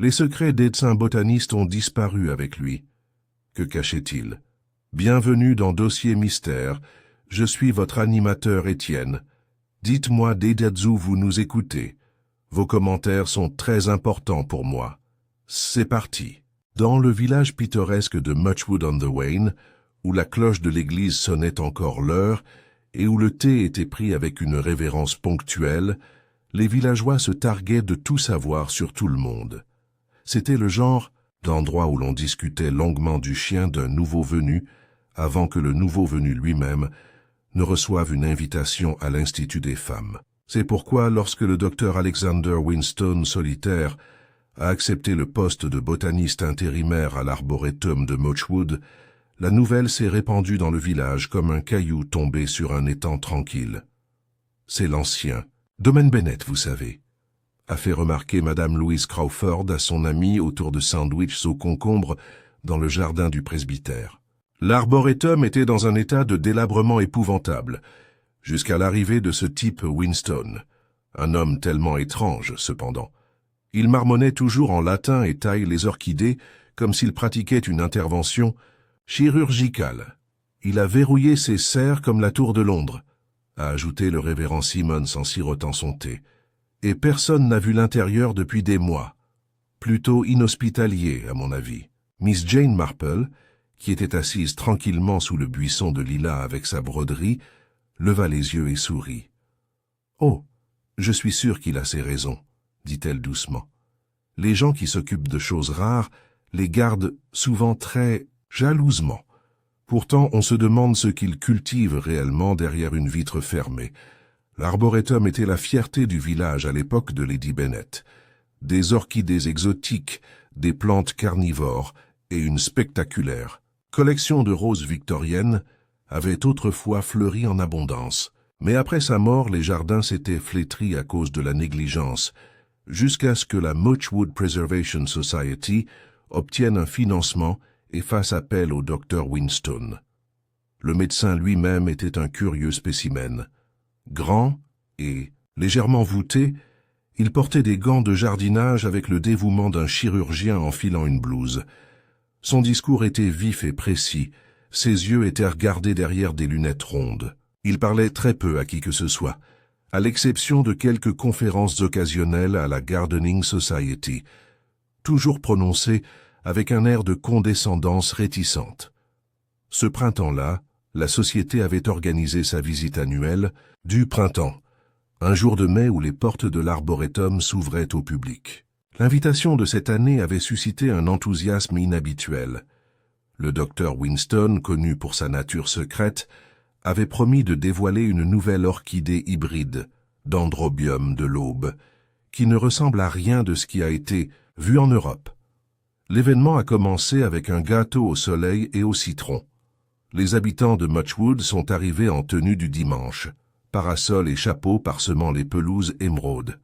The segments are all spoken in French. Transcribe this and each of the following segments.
Les secrets d'Edson botaniste ont disparu avec lui. Que cachait-il? Bienvenue dans Dossier Mystère. Je suis votre animateur Étienne. Dites-moi dès d'où vous nous écoutez. Vos commentaires sont très importants pour moi. C'est parti. Dans le village pittoresque de Muchwood-on-the-Wain, où la cloche de l'église sonnait encore l'heure et où le thé était pris avec une révérence ponctuelle, les villageois se targuaient de tout savoir sur tout le monde. C'était le genre d'endroit où l'on discutait longuement du chien d'un nouveau venu avant que le nouveau venu lui-même ne reçoive une invitation à l'Institut des femmes. C'est pourquoi, lorsque le docteur Alexander Winston Solitaire a accepté le poste de botaniste intérimaire à l'arboretum de Muchwood, la nouvelle s'est répandue dans le village comme un caillou tombé sur un étang tranquille. C'est l'ancien Domaine Bennett, vous savez, a fait remarquer Madame Louise Crawford à son amie autour de sandwichs aux concombres dans le jardin du presbytère. L'arboretum était dans un état de délabrement épouvantable, jusqu'à l'arrivée de ce type Winston, un homme tellement étrange, cependant. Il marmonnait toujours en latin et taille les orchidées comme s'il pratiquait une intervention chirurgicale. Il a verrouillé ses serres comme la tour de Londres, a ajouté le révérend Simmons en sirotant son thé. Et personne n'a vu l'intérieur depuis des mois. Plutôt inhospitalier, à mon avis. Miss Jane Marple, qui était assise tranquillement sous le buisson de lilas avec sa broderie, leva les yeux et sourit. « Oh, je suis sûre qu'il a ses raisons, » dit-elle doucement. « Les gens qui s'occupent de choses rares les gardent souvent très jalousement. Pourtant, on se demande ce qu'ils cultivent réellement derrière une vitre fermée. L'arboretum était la fierté du village à l'époque de Lady Bennett. Des orchidées exotiques, des plantes carnivores et une spectaculaire collection de roses victoriennes avaient autrefois fleuri en abondance. Mais après sa mort, les jardins s'étaient flétris à cause de la négligence, jusqu'à ce que la Muchwood Preservation Society obtienne un financement et fasse appel au Dr Winston. Le médecin lui-même était un curieux spécimen. Grand et légèrement voûté, il portait des gants de jardinage avec le dévouement d'un chirurgien enfilant une blouse. Son discours était vif et précis, ses yeux étaient regardés derrière des lunettes rondes. Il parlait très peu à qui que ce soit, à l'exception de quelques conférences occasionnelles à la Gardening Society, toujours prononcées avec un air de condescendance réticente. Ce printemps-là, la société avait organisé sa visite annuelle du printemps, un jour de mai où les portes de l'arboretum s'ouvraient au public. L'invitation de cette année avait suscité un enthousiasme inhabituel. Le docteur Winston, connu pour sa nature secrète, avait promis de dévoiler une nouvelle orchidée hybride, Dendrobium de l'Aube, qui ne ressemble à rien de ce qui a été vu en Europe. L'événement a commencé avec un gâteau au soleil et au citron. Les habitants de Muchwood sont arrivés en tenue du dimanche, parasols et chapeaux parsemant les pelouses émeraudes.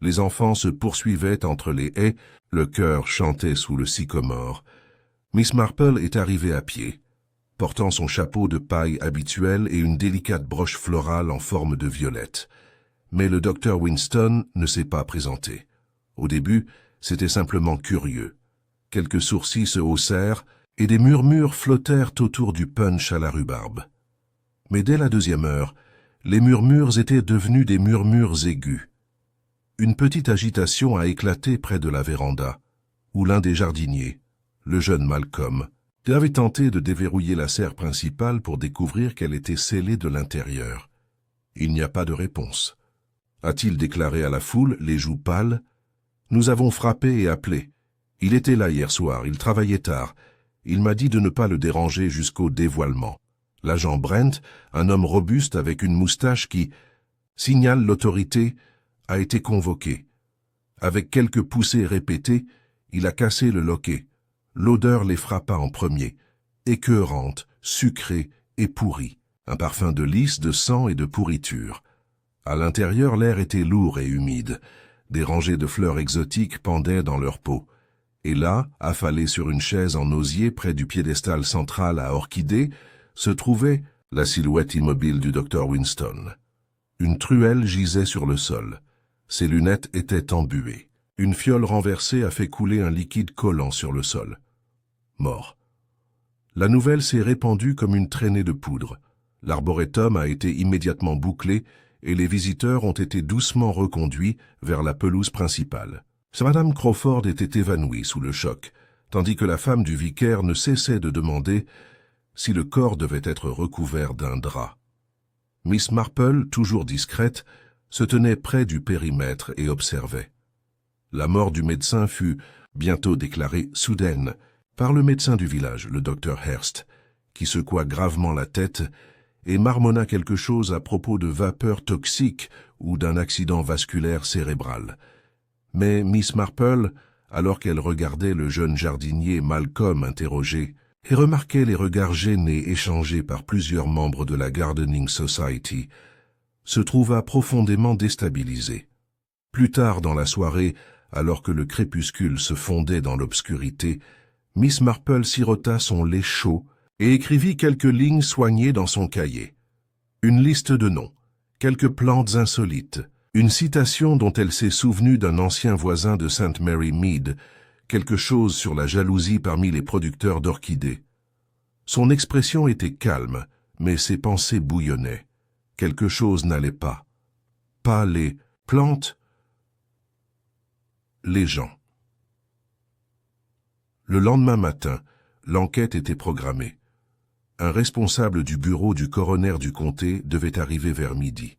Les enfants se poursuivaient entre les haies, le chœur chantait sous le sycomore. Miss Marple est arrivée à pied, portant son chapeau de paille habituel et une délicate broche florale en forme de violette. Mais le docteur Winston ne s'est pas présenté. Au début, c'était simplement curieux. Quelques sourcils se haussèrent et des murmures flottèrent autour du punch à la rhubarbe. Mais dès la deuxième heure, les murmures étaient devenus des murmures aigus. Une petite agitation a éclaté près de la véranda, où l'un des jardiniers, le jeune Malcolm, avait tenté de déverrouiller la serre principale pour découvrir qu'elle était scellée de l'intérieur. Il n'y a pas de réponse. A-t-il déclaré à la foule, les joues pâles? « Nous avons frappé et appelé. Il était là hier soir, il travaillait tard. Il m'a dit de ne pas le déranger jusqu'au dévoilement. L'agent Brent, un homme robuste avec une moustache qui signale l'autorité, a été convoqué. Avec quelques poussées répétées, il a cassé le loquet. L'odeur les frappa en premier, écœurante, sucrée et pourrie. Un parfum de lys, de sang et de pourriture. À l'intérieur, l'air était lourd et humide. Des rangées de fleurs exotiques pendaient dans leur peau. Et là, affalé sur une chaise en osier près du piédestal central à orchidées, se trouvait la silhouette immobile du docteur Winston. Une truelle gisait sur le sol. Ses lunettes étaient embuées. Une fiole renversée a fait couler un liquide collant sur le sol. Mort. La nouvelle s'est répandue comme une traînée de poudre. L'arboretum a été immédiatement bouclé et les visiteurs ont été doucement reconduits vers la pelouse principale. Madame Crawford était évanouie sous le choc, tandis que la femme du vicaire ne cessait de demander si le corps devait être recouvert d'un drap. Miss Marple, toujours discrète, se tenait près du périmètre et observait. La mort du médecin fut bientôt déclarée soudaine par le médecin du village, le docteur Hearst, qui secoua gravement la tête et marmonna quelque chose à propos de vapeurs toxiques ou d'un accident vasculaire cérébral. Mais Miss Marple, alors qu'elle regardait le jeune jardinier Malcolm interrogé, et remarquait les regards gênés échangés par plusieurs membres de la Gardening Society, se trouva profondément déstabilisée. Plus tard dans la soirée, alors que le crépuscule se fondait dans l'obscurité, Miss Marple sirota son lait chaud et écrivit quelques lignes soignées dans son cahier. Une liste de noms, quelques plantes insolites, une citation dont elle s'est souvenue d'un ancien voisin de St. Mary Mead, quelque chose sur la jalousie parmi les producteurs d'orchidées. Son expression était calme, mais ses pensées bouillonnaient. Quelque chose n'allait pas. Pas les plantes, les gens. Le lendemain matin, l'enquête était programmée. Un responsable du bureau du coroner du comté devait arriver vers midi.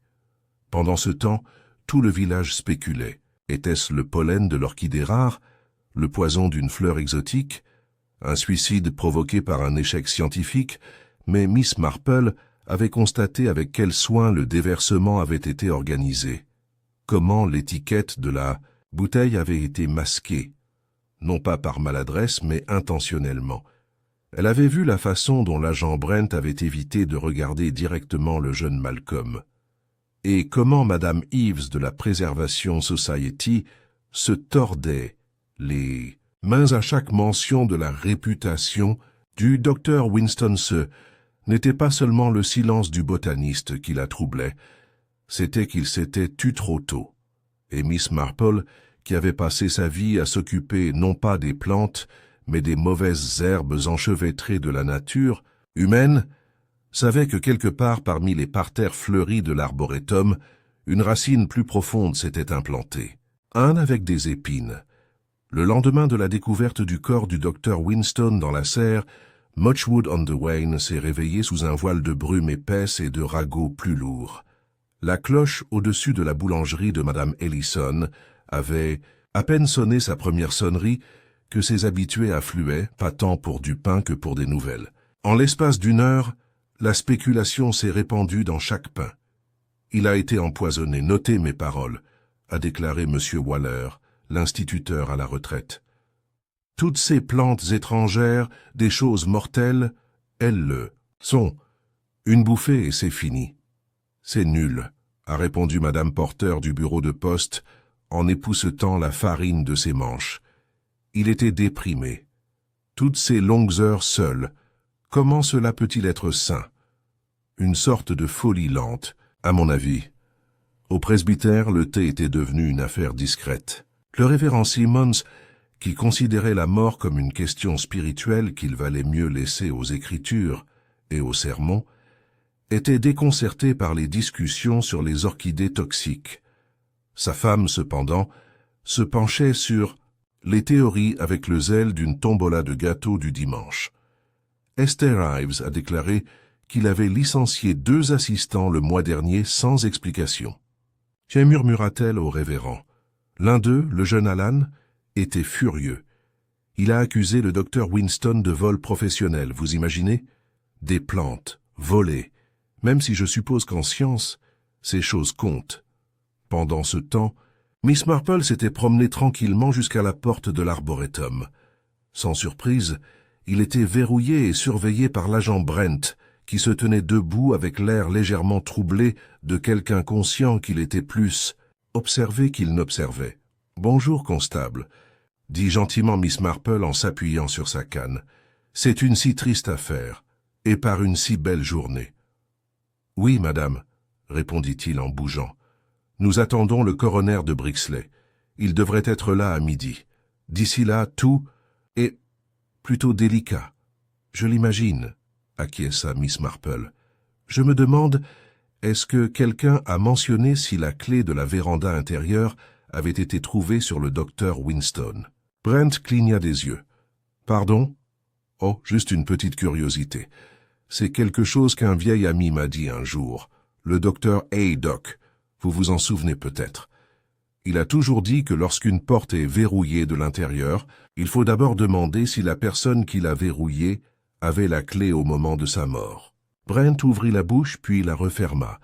Pendant ce temps, tout le village spéculait. Était-ce le pollen de l'orchidée rare, le poison d'une fleur exotique, un suicide provoqué par un échec scientifique? Mais Miss Marple avait constaté avec quel soin le déversement avait été organisé. Comment l'étiquette de la bouteille avait été masquée, non pas par maladresse, mais intentionnellement. Elle avait vu la façon dont l'agent Brent avait évité de regarder directement le jeune Malcolm. Et comment Madame Eves de la Preservation Society se tordait les mains à chaque mention de la réputation du Dr. Winston. Ce n'était pas seulement le silence du botaniste qui la troublait, c'était qu'il s'était tu trop tôt. Et Miss Marple, qui avait passé sa vie à s'occuper non pas des plantes, mais des mauvaises herbes enchevêtrées de la nature humaine, savait que quelque part parmi les parterres fleuris de l'arboretum, une racine plus profonde s'était implantée, un avec des épines. Le lendemain de la découverte du corps du docteur Winston dans la serre, Muchwood-on-the-Wain s'est réveillé sous un voile de brume épaisse et de ragots plus lourds. La cloche au-dessus de la boulangerie de Madame Ellison avait à peine sonné sa première sonnerie que ses habitués affluaient, pas tant pour du pain que pour des nouvelles. En l'espace d'une heure, la spéculation s'est répandue dans chaque pain. Il a été empoisonné, notez mes paroles, a déclaré M. Waller, l'instituteur à la retraite. Toutes ces plantes étrangères, des choses mortelles, elles le sont. Une bouffée et c'est fini. C'est nul, a répondu Madame Porter du bureau de poste, en époussetant la farine de ses manches. Il était déprimé. Toutes ces longues heures seules, comment cela peut-il être sain? Une sorte de folie lente, à mon avis. Au presbytère, le thé était devenu une affaire discrète. Le révérend Simmons, qui considérait la mort comme une question spirituelle qu'il valait mieux laisser aux Écritures et aux sermons, était déconcerté par les discussions sur les orchidées toxiques. Sa femme, cependant, se penchait sur les théories avec le zèle d'une tombola de gâteaux du dimanche. Esther Ives a déclaré qu'il avait licencié 2 assistants le mois dernier sans explication. Tiens, murmura-t-elle au révérend. L'un d'eux, le jeune Alan, était furieux. Il a accusé le docteur Winston de vol professionnel, vous imaginez? Des plantes, volées. Même si je suppose qu'en science, ces choses comptent. Pendant ce temps, Miss Marple s'était promenée tranquillement jusqu'à la porte de l'arboretum. Sans surprise, il était verrouillé et surveillé par l'agent Brent, qui se tenait debout avec l'air légèrement troublé de quelqu'un conscient qu'il était plus observé qu'il n'observait. « Bonjour, constable », dit gentiment Miss Marple en s'appuyant sur sa canne. « C'est une si triste affaire, et par une si belle journée. »« Oui, madame, » répondit-il en bougeant. « Nous attendons le coroner de Brixley, Il devrait être là à midi. D'ici là, tout est plutôt délicat. Je l'imagine, acquiesça Miss Marple. Je me demande, est-ce que quelqu'un a mentionné si la clé de la véranda intérieure avait été trouvée sur le docteur Winston? Brent cligna des yeux. Pardon? Oh, juste une petite curiosité. C'est quelque chose qu'un vieil ami m'a dit un jour. Le docteur Haydock. Vous vous en souvenez peut-être. Il a toujours dit que lorsqu'une porte est verrouillée de l'intérieur, il faut d'abord demander si la personne qui l'a verrouillée avait la clé au moment de sa mort. Brent ouvrit la bouche puis la referma,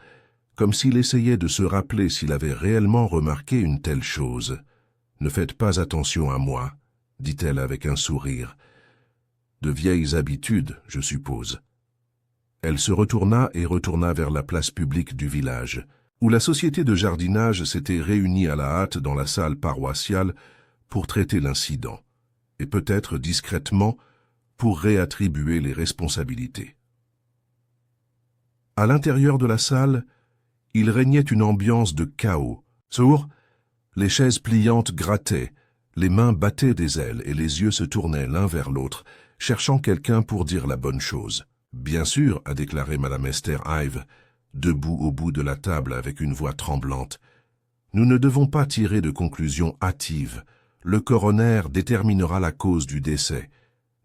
comme s'il essayait de se rappeler s'il avait réellement remarqué une telle chose. « Ne faites pas attention à moi », dit-elle avec un sourire. « De vieilles habitudes, je suppose. » Elle se retourna et retourna vers la place publique du village, où la société de jardinage s'était réunie à la hâte dans la salle paroissiale pour traiter l'incident, et peut-être discrètement pour réattribuer les responsabilités. À l'intérieur de la salle, il régnait une ambiance de chaos. Sourd, les chaises pliantes grattaient, les mains battaient des ailes et les yeux se tournaient l'un vers l'autre, cherchant quelqu'un pour dire la bonne chose. « Bien sûr », a déclaré Madame Esther Ive, debout au bout de la table avec une voix tremblante. « Nous ne devons pas tirer de conclusions hâtives. Le coroner déterminera la cause du décès.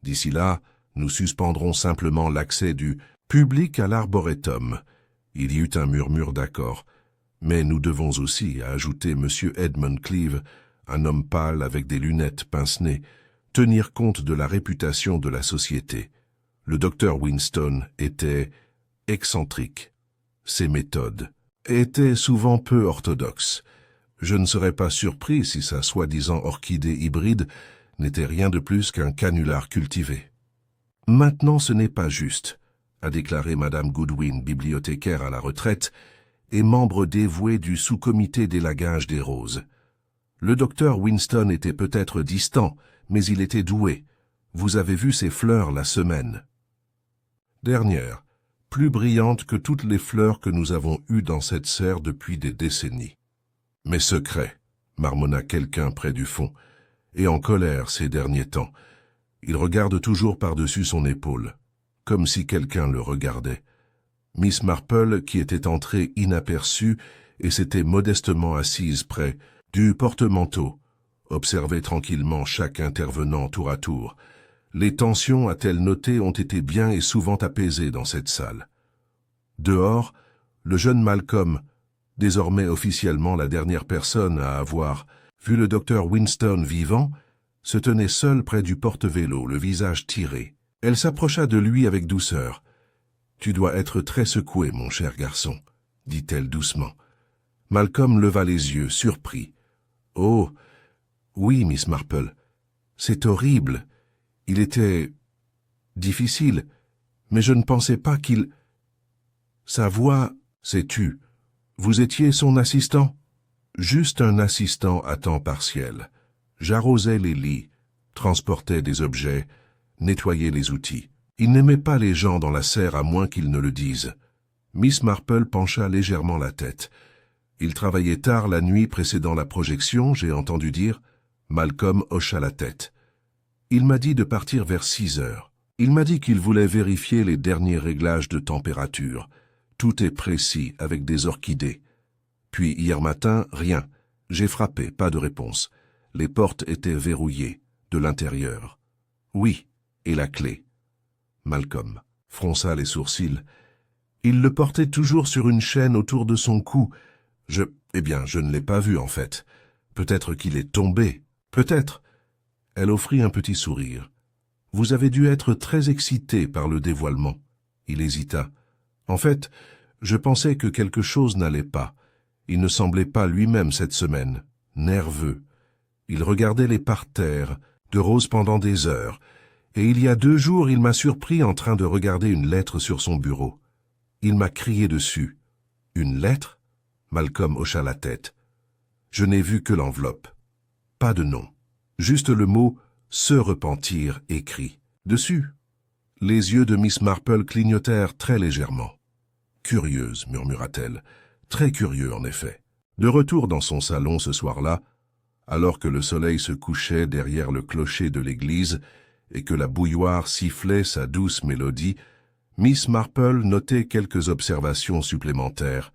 D'ici là, nous suspendrons simplement l'accès du public à l'arboretum. » Il y eut un murmure d'accord. « Mais nous devons aussi, a ajouté M. Edmund Cleave, un homme pâle avec des lunettes pince-nez, tenir compte de la réputation de la société. Le docteur Winston était excentrique. Ses méthodes étaient souvent peu orthodoxes. Je ne serais pas surpris si sa soi-disant orchidée hybride n'était rien de plus qu'un canular cultivé. « Maintenant, ce n'est pas juste », a déclaré Madame Goodwin, bibliothécaire à la retraite et membre dévoué du sous-comité d'élagage des roses. Le docteur Winston était peut-être distant, mais il était doué. Vous avez vu ses fleurs la semaine dernière, plus brillantes que toutes les fleurs que nous avons eues dans cette serre depuis des décennies. « Mes secrets », marmonna quelqu'un près du fond, et en colère ces derniers temps. Il regarde toujours par-dessus son épaule, comme si quelqu'un le regardait. Miss Marple, qui était entrée inaperçue et s'était modestement assise près du porte-manteau, observait tranquillement chaque intervenant tour à tour. Les tensions, a-t-elle noté, ont été bien et souvent apaisées dans cette salle. Dehors, le jeune Malcolm, désormais officiellement la dernière personne à avoir vu le docteur Winston vivant, se tenait seul près du porte-vélo, le visage tiré. Elle s'approcha de lui avec douceur. « Tu dois être très secoué, mon cher garçon, » dit-elle doucement. Malcolm leva les yeux, surpris. « Oh, oui, Miss Marple, c'est horrible. Il était difficile, mais je ne pensais pas qu'il... » Sa voix s'est tue. « Vous étiez son assistant ?»« Juste un assistant à temps partiel. J'arrosais les lits, transportais des objets, nettoyais les outils. Il n'aimait pas les gens dans la serre à moins qu'ils ne le disent. » Miss Marple pencha légèrement la tête. « Il travaillait tard la nuit précédant la projection, j'ai entendu dire. » Malcolm hocha la tête. « Il m'a dit de partir vers 6 heures. Il m'a dit qu'il voulait vérifier les derniers réglages de température. Tout est précis, avec des orchidées. Puis hier matin, rien. J'ai frappé, pas de réponse. Les portes étaient verrouillées, de l'intérieur. Oui, et la clé. » Malcolm fronça les sourcils. « Il le portait toujours sur une chaîne autour de son cou. Eh bien, je ne l'ai pas vu en fait. Peut-être qu'il est tombé. Peut-être. » Elle offrit un petit sourire. « Vous avez dû être très excité par le dévoilement. » Il hésita. « En fait, je pensais que quelque chose n'allait pas. Il ne semblait pas lui-même cette semaine. Nerveux. Il regardait les parterres de roses pendant des heures. Et il y a 2 jours, il m'a surpris en train de regarder une lettre sur son bureau. Il m'a crié dessus. « Une lettre ?» Malcolm hocha la tête. « Je n'ai vu que l'enveloppe. Pas de nom. Juste le mot « se repentir » écrit. Dessus. Les yeux de Miss Marple clignotèrent très légèrement. « Curieuse » murmura-t-elle. « Très curieux, en effet. » De retour dans son salon ce soir-là, Alors que le soleil se couchait derrière le clocher de l'église et que la bouilloire sifflait sa douce mélodie, Miss Marple notait quelques observations supplémentaires.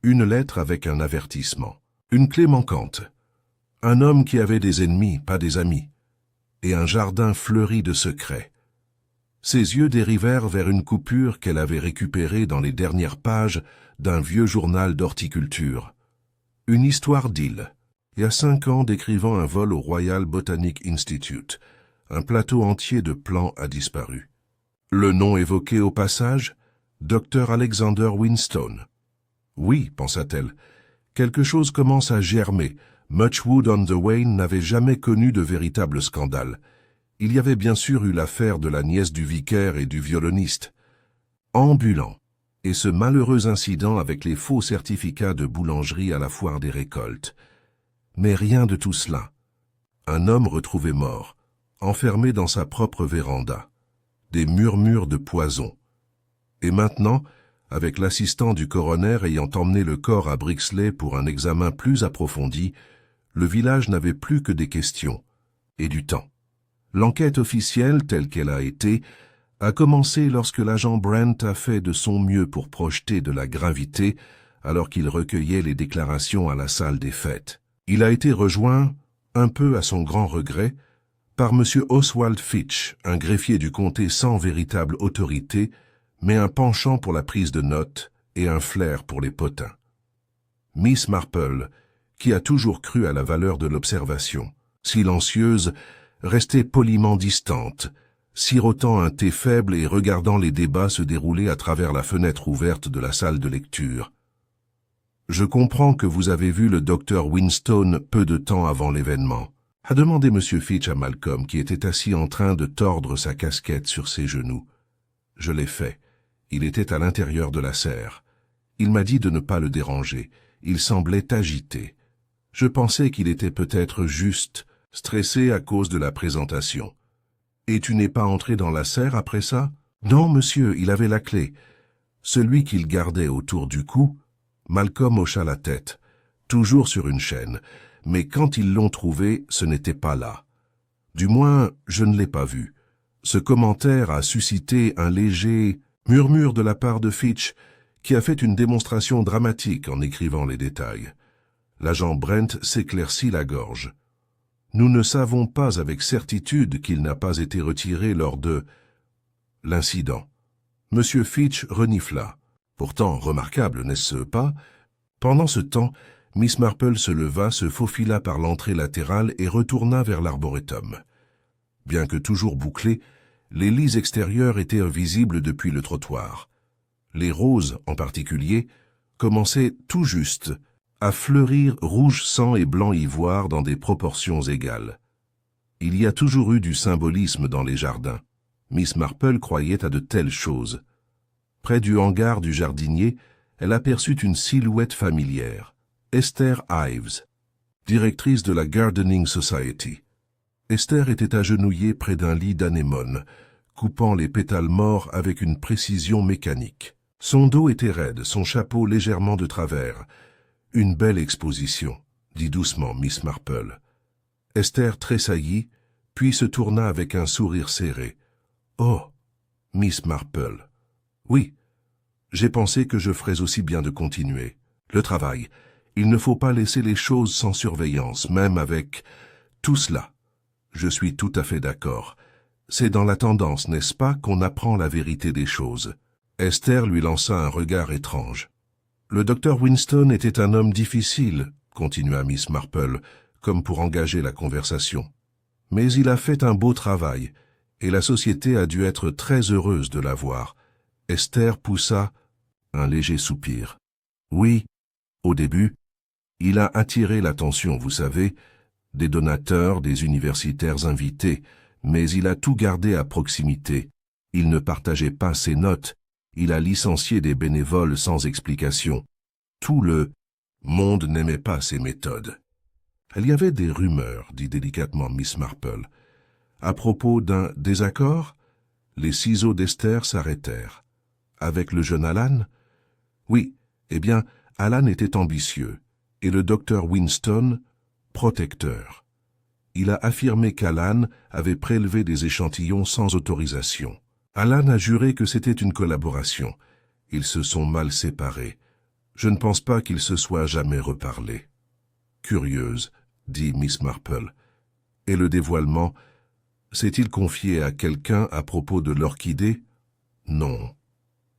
Une lettre avec un avertissement. Une clé manquante. Un homme qui avait des ennemis, pas des amis. Et un jardin fleuri de secrets. Ses yeux dérivèrent vers une coupure qu'elle avait récupérée dans les dernières pages d'un vieux journal d'horticulture. Une histoire d'île. Il y a 5 ans décrivant un vol au Royal Botanic Institute. Un plateau entier de plants a disparu. Le nom évoqué au passage, Dr. Alexander Winstone. Oui, pensa-t-elle, quelque chose commence à germer. Muchwood-on-the-Wain n'avait jamais connu de véritable scandale. Il y avait bien sûr eu l'affaire de la nièce du vicaire et du violoniste. Ambulant. Et ce malheureux incident avec les faux certificats de boulangerie à la foire des récoltes. Mais rien de tout cela. Un homme retrouvé mort, enfermé dans sa propre véranda. Des murmures de poison. Et maintenant, avec l'assistant du coroner ayant emmené le corps à Brixley pour un examen plus approfondi, le village n'avait plus que des questions et du temps. L'enquête officielle, telle qu'elle a été, a commencé lorsque l'agent Brent a fait de son mieux pour projeter de la gravité alors qu'il recueillait les déclarations à la salle des fêtes. Il a été rejoint, un peu à son grand regret, par M. Oswald Fitch, un greffier du comté sans véritable autorité, mais un penchant pour la prise de notes et un flair pour les potins. Miss Marple, qui a toujours cru à la valeur de l'observation, silencieuse, restait poliment distante, sirotant un thé faible et regardant les débats se dérouler à travers la fenêtre ouverte de la salle de lecture. « Je comprends que vous avez vu le docteur Winstone peu de temps avant l'événement », a demandé M. Fitch à Malcolm, qui était assis en train de tordre sa casquette sur ses genoux. « Je l'ai fait. Il était à l'intérieur de la serre. Il m'a dit de ne pas le déranger. Il semblait agité. Je pensais qu'il était peut-être juste stressé à cause de la présentation. Et tu n'es pas entré dans la serre après ça? Non, monsieur, il avait la clé. Celui qu'il gardait autour du cou, Malcolm hocha la tête, toujours sur une chaîne, mais quand ils l'ont trouvé, ce n'était pas là. Du moins, je ne l'ai pas vu. Ce commentaire a suscité un léger murmure de la part de Fitch, qui a fait une démonstration dramatique en écrivant les détails. L'agent Brent s'éclaircit la gorge. Nous ne savons pas avec certitude qu'il n'a pas été retiré lors de l'incident. Monsieur Fitch renifla. Pourtant remarquable, n'est-ce pas? Pendant ce temps, Miss Marple se leva, se faufila par l'entrée latérale et retourna vers l'arboretum. Bien que toujours bouclés, les lits extérieurs étaient invisibles depuis le trottoir. Les roses, en particulier, commençaient tout juste à fleurir rouge sang et blanc ivoire dans des proportions égales. Il y a toujours eu du symbolisme dans les jardins. Miss Marple croyait à de telles choses. Près du hangar du jardinier, elle aperçut une silhouette familière, Esther Ives, directrice de la Gardening Society. Esther était agenouillée près d'un lit d'anémone, coupant les pétales morts avec une précision mécanique. Son dos était raide, son chapeau légèrement de travers. « Une belle exposition », dit doucement Miss Marple. Esther tressaillit, puis se tourna avec un sourire serré. « Oh, Miss Marple. Oui, j'ai pensé que je ferais aussi bien de continuer. Le travail, il ne faut pas laisser les choses sans surveillance, même avec tout cela. Je suis tout à fait d'accord. C'est dans la tendance, n'est-ce pas, qu'on apprend la vérité des choses. » Esther lui lança un regard étrange. « Le docteur Winstone était un homme difficile, » continua Miss Marple, comme pour engager la conversation. « Mais il a fait un beau travail, et la société a dû être très heureuse de l'avoir. » Esther poussa un léger soupir. « Oui, au début, il a attiré l'attention, vous savez, des donateurs, des universitaires invités, mais il a tout gardé à proximité. Il ne partageait pas ses notes. Il a licencié des bénévoles sans explication. Tout le monde n'aimait pas ses méthodes. » Il y avait des rumeurs, dit délicatement Miss Marple. À propos d'un désaccord, les ciseaux d'Esther s'arrêtèrent. Avec le jeune Alan? Oui, eh bien, Alan était ambitieux, et le docteur Winstone, protecteur. Il a affirmé qu'Alan avait prélevé des échantillons sans autorisation. Alan a juré que c'était une collaboration. Ils se sont mal séparés. Je ne pense pas qu'ils se soient jamais reparlés. Curieuse, dit Miss Marple. Et le dévoilement, s'est-il confié à quelqu'un à propos de l'orchidée? Non.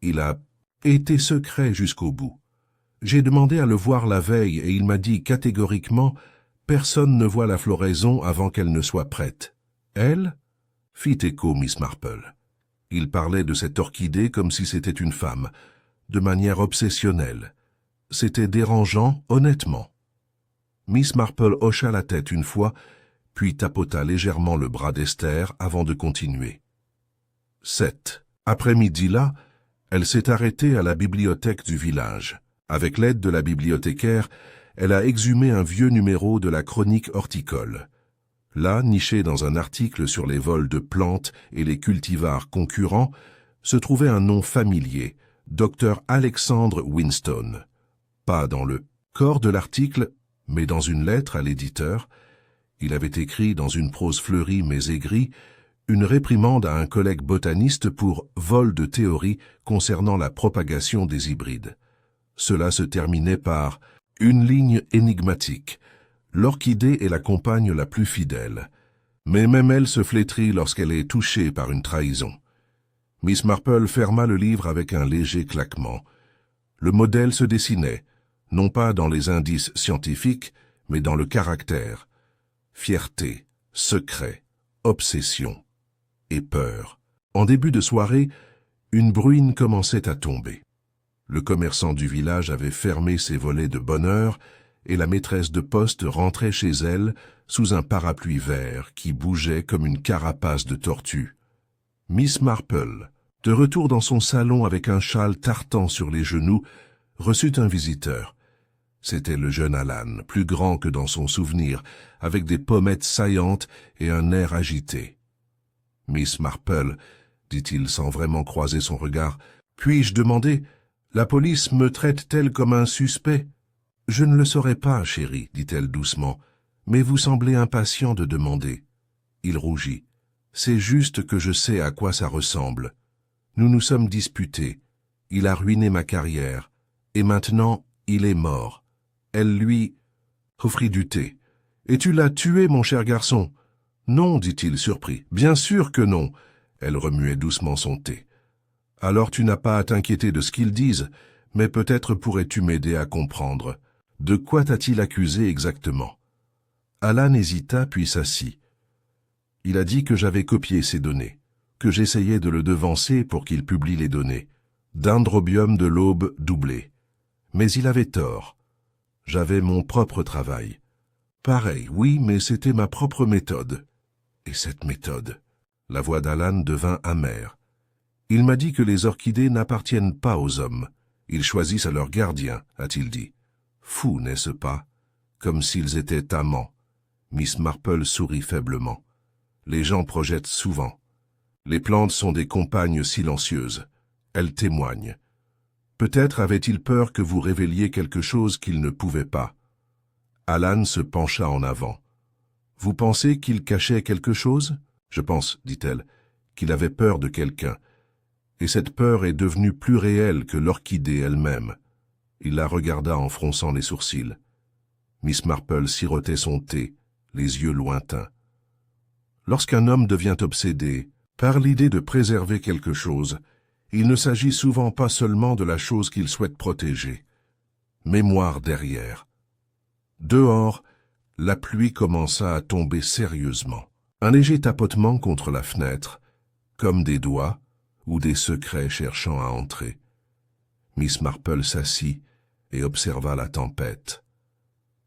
Il a été secret jusqu'au bout. J'ai demandé à le voir la veille et il m'a dit catégoriquement « Personne ne voit la floraison avant qu'elle ne soit prête. » Elle? Fit écho Miss Marple. Il parlait de cette orchidée comme si c'était une femme, de manière obsessionnelle. C'était dérangeant, honnêtement. Miss Marple hocha la tête une fois, puis tapota légèrement le bras d'Esther avant de continuer. 7. Après-midi-là, elle s'est arrêtée à la bibliothèque du village. Avec l'aide de la bibliothécaire, elle a exhumé un vieux numéro de la chronique horticole. Là, niché dans un article sur les vols de plantes et les cultivars concurrents, se trouvait un nom familier, Dr Alexandre Winston. Pas dans le corps de l'article, mais dans une lettre à l'éditeur. Il avait écrit dans une prose fleurie mais aigrie une réprimande à un collègue botaniste pour vol de théorie concernant la propagation des hybrides. Cela se terminait par une ligne énigmatique. L'orchidée est la compagne la plus fidèle, mais même elle se flétrit lorsqu'elle est touchée par une trahison. Miss Marple ferma le livre avec un léger claquement. Le modèle se dessinait, non pas dans les indices scientifiques, mais dans le caractère. Fierté, secret, obsession et peur. En début de soirée, une bruine commençait à tomber. Le commerçant du village avait fermé ses volets de bonne heure et la maîtresse de poste rentrait chez elle sous un parapluie vert qui bougeait comme une carapace de tortue. Miss Marple, de retour dans son salon avec un châle tartan sur les genoux, reçut un visiteur. C'était le jeune Alan, plus grand que dans son souvenir, avec des pommettes saillantes et un air agité. « Miss Marple, dit-il sans vraiment croiser son regard, puis-je demander, la police me traite-t-elle comme un suspect ?»« Je ne le saurais pas, chérie, dit-elle doucement, mais vous semblez impatient de demander. » Il rougit. « C'est juste que je sais à quoi ça ressemble. Nous nous sommes disputés. Il a ruiné ma carrière. Et maintenant, il est mort. » Elle lui offrit du thé. « Et tu l'as tué, mon cher garçon ?»« Non, dit-il surpris. « Bien sûr que non. » Elle remuait doucement son thé. « Alors tu n'as pas à t'inquiéter de ce qu'ils disent, mais peut-être pourrais-tu m'aider à comprendre. De quoi t'a-t-il accusé exactement ?» Alan hésita puis s'assit. Il a dit que j'avais copié ses données, que j'essayais de le devancer pour qu'il publie les données. Dendrobium de l'aube doublé. Mais il avait tort. J'avais mon propre travail. Pareil, oui, mais c'était ma propre méthode. Et cette méthode, la voix d'Alan devint amère. Il m'a dit que les orchidées n'appartiennent pas aux hommes. Ils choisissent à leur gardien, a-t-il dit. Fou, n'est-ce pas? Comme s'ils étaient amants. Miss Marple sourit faiblement. Les gens projettent souvent. Les plantes sont des compagnes silencieuses. Elles témoignent. Peut-être avait-il peur que vous révéliez quelque chose qu'il ne pouvait pas. Alan se pencha en avant. « Vous pensez qu'il cachait quelque chose ?»« Je pense, dit-elle, qu'il avait peur de quelqu'un. Et cette peur est devenue plus réelle que l'orchidée elle-même. » Il la regarda en fronçant les sourcils. Miss Marple sirotait son thé, les yeux lointains. Lorsqu'un homme devient obsédé par l'idée de préserver quelque chose, il ne s'agit souvent pas seulement de la chose qu'il souhaite protéger. Mémoire derrière. Dehors, la pluie commença à tomber sérieusement. Un léger tapotement contre la fenêtre, comme des doigts ou des secrets cherchant à entrer. Miss Marple s'assit et observa la tempête.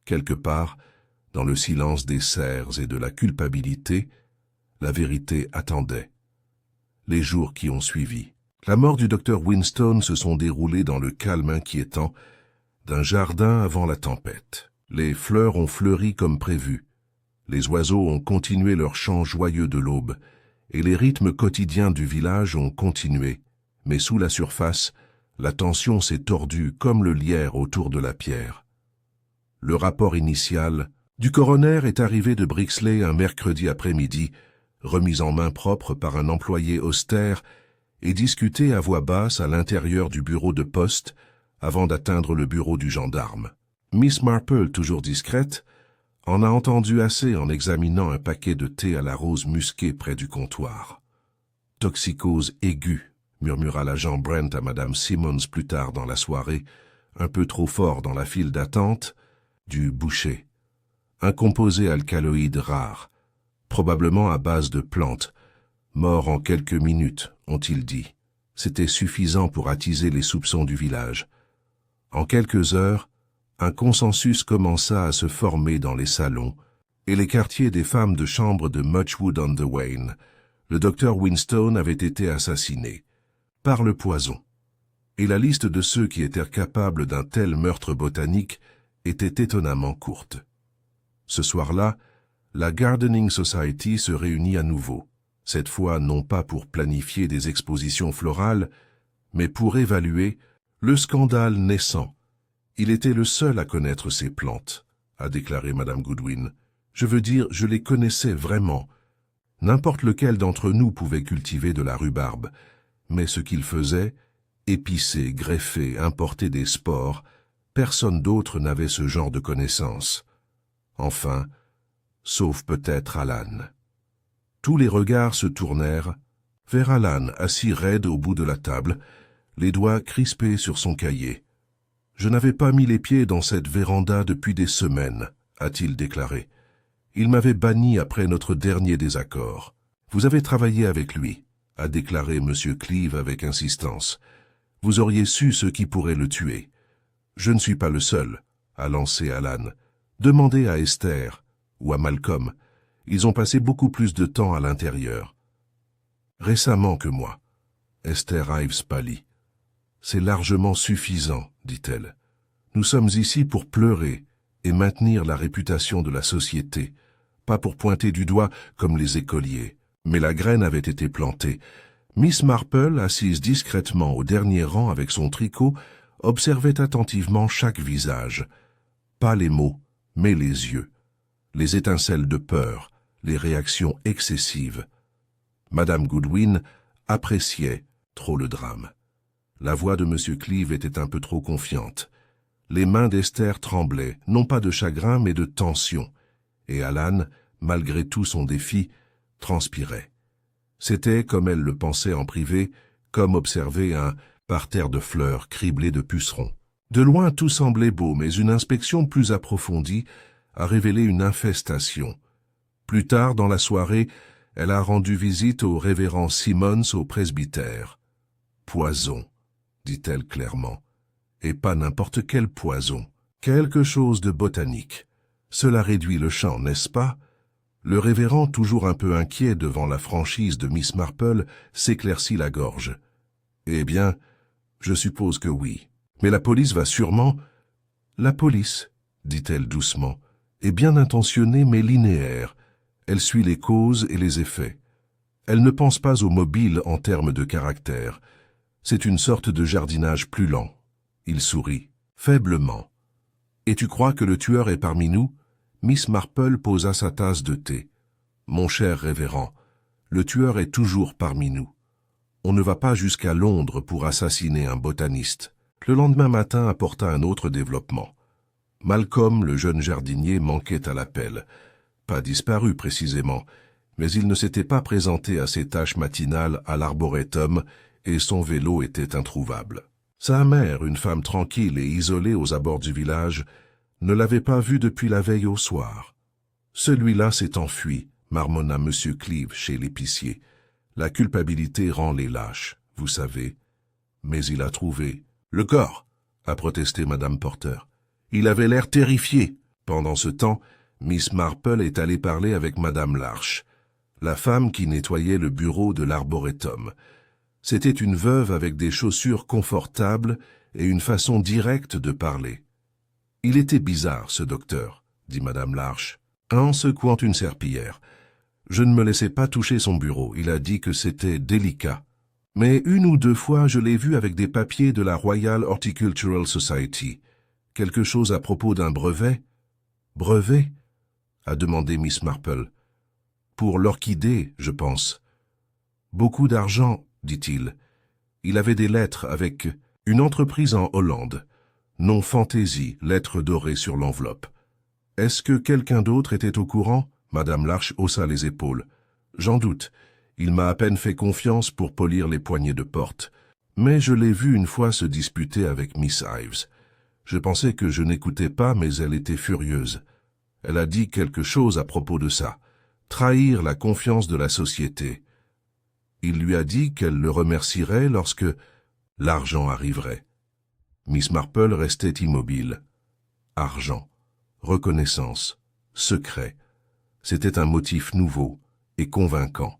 Quelque part, dans le silence des cerfs et de la culpabilité, la vérité attendait. Les jours qui ont suivi. La mort du docteur Winston se sont déroulés dans le calme inquiétant d'un jardin avant la tempête. Les fleurs ont fleuri comme prévu. Les oiseaux ont continué leur chant joyeux de l'aube, et les rythmes quotidiens du village ont continué. Mais sous la surface, la tension s'est tordue comme le lierre autour de la pierre. Le rapport initial Du coroner est arrivé de Brixley un mercredi après-midi, remis en main propre par un employé austère et discuté à voix basse à l'intérieur du bureau de poste avant d'atteindre le bureau du gendarme. Miss Marple, toujours discrète, en a entendu assez en examinant un paquet de thé à la rose musquée près du comptoir. « Toxicose aiguë », murmura l'agent Brent à Madame Simmons plus tard dans la soirée, un peu trop fort dans la file d'attente, du boucher. Un composé alcaloïde rare, probablement à base de plantes, mort en quelques minutes, ont-ils dit. C'était suffisant pour attiser les soupçons du village. En quelques heures, un consensus commença à se former dans les salons et les quartiers des femmes de chambre de Muchwood-on-the-Wain. Le docteur Winstone avait été assassiné, par le poison. Et la liste de ceux qui étaient capables d'un tel meurtre botanique était étonnamment courte. Ce soir-là, la Gardening Society se réunit à nouveau, cette fois non pas pour planifier des expositions florales, mais pour évaluer le scandale naissant. Il était le seul à connaître ces plantes, a déclaré Madame Goodwin. Je veux dire, je les connaissais vraiment. N'importe lequel d'entre nous pouvait cultiver de la rhubarbe, mais ce qu'il faisait, épicer, greffer, importer des spores, personne d'autre n'avait ce genre de connaissances. Enfin, sauf peut-être Alan. Tous les regards se tournèrent vers Alan, assis raide au bout de la table, les doigts crispés sur son cahier. « Je n'avais pas mis les pieds dans cette véranda depuis des semaines, » a-t-il déclaré. « Il m'avait banni après notre dernier désaccord. Vous avez travaillé avec lui, » a déclaré M. Cleave avec insistance. « Vous auriez su ce qui pourrait le tuer. »« Je ne suis pas le seul, » a lancé Alan. « Demandez à Esther ou à Malcolm. Ils ont passé beaucoup plus de temps à l'intérieur. »« Récemment que moi. » Esther Ives pâlit. « C'est largement suffisant, » dit-elle. « Nous sommes ici pour pleurer et maintenir la réputation de la société, pas pour pointer du doigt comme les écoliers. » Mais la graine avait été plantée. Miss Marple, assise discrètement au dernier rang avec son tricot, observait attentivement chaque visage. Pas les mots, mais les yeux. Les étincelles de peur, les réactions excessives. Madame Goodwin appréciait trop le drame. La voix de M. Cleave était un peu trop confiante. Les mains d'Esther tremblaient, non pas de chagrin, mais de tension. Et Alan, malgré tout son défi, transpirait. C'était, comme elle le pensait en privé, comme observer un parterre de fleurs criblé de pucerons. De loin, tout semblait beau, mais une inspection plus approfondie a révélé une infestation. Plus tard dans la soirée, elle a rendu visite au révérend Simmons au presbytère. « Poison », dit-elle clairement, « et pas n'importe quel poison, quelque chose de botanique. Cela réduit le champ, n'est-ce pas ?» Le révérend, toujours un peu inquiet devant la franchise de Miss Marple, s'éclaircit la gorge. « Eh bien, je suppose que oui. Mais la police va sûrement... »« La police, » dit-elle doucement, « est bien intentionnée mais linéaire. Elle suit les causes et les effets. Elle ne pense pas au mobile en termes de caractère. C'est une sorte de jardinage plus lent. » Il sourit, faiblement. « Et tu crois que le tueur est parmi nous ?» Miss Marple posa sa tasse de thé. « Mon cher révérend, le tueur est toujours parmi nous. On ne va pas jusqu'à Londres pour assassiner un botaniste. » Le lendemain matin apporta un autre développement. Malcolm, le jeune jardinier, manquait à l'appel. Pas disparu précisément, mais il ne s'était pas présenté à ses tâches matinales à l'arboretum et son vélo était introuvable. Sa mère, une femme tranquille et isolée aux abords du village, ne l'avait pas vu depuis la veille au soir. « Celui-là s'est enfui, » marmonna M. Cleave chez l'épicier. « La culpabilité rend les lâches, vous savez. » Mais il a trouvé. « Le corps !» a protesté Madame Porter. « Il avait l'air terrifié. » Pendant ce temps, Miss Marple est allée parler avec Madame Larche, la femme qui nettoyait le bureau de l'arboretum. C'était une veuve avec des chaussures confortables et une façon directe de parler. « Il était bizarre, ce docteur, » dit Madame Larche, en secouant une serpillière. « Je ne me laissais pas toucher son bureau, il a dit que c'était délicat. Mais une ou deux fois, je l'ai vu avec des papiers de la Royal Horticultural Society. Quelque chose à propos d'un brevet. »« Brevet ? a demandé Miss Marple. Pour l'orchidée, je pense. Beaucoup d'argent, dit-il. Il avait des lettres avec une entreprise en Hollande. Nom Fantaisie, lettres dorées sur l'enveloppe. Est-ce que quelqu'un d'autre était au courant? Madame Larche haussa les épaules. J'en doute. Il m'a à peine fait confiance pour polir les poignées de porte. Mais je l'ai vu une fois se disputer avec Miss Ives. Je pensais que je n'écoutais pas, mais elle était furieuse. Elle a dit quelque chose à propos de ça. Trahir la confiance de la société. Il lui a dit qu'elle le remercierait lorsque l'argent arriverait. Miss Marple restait immobile. Argent, reconnaissance, secret. C'était un motif nouveau et convaincant.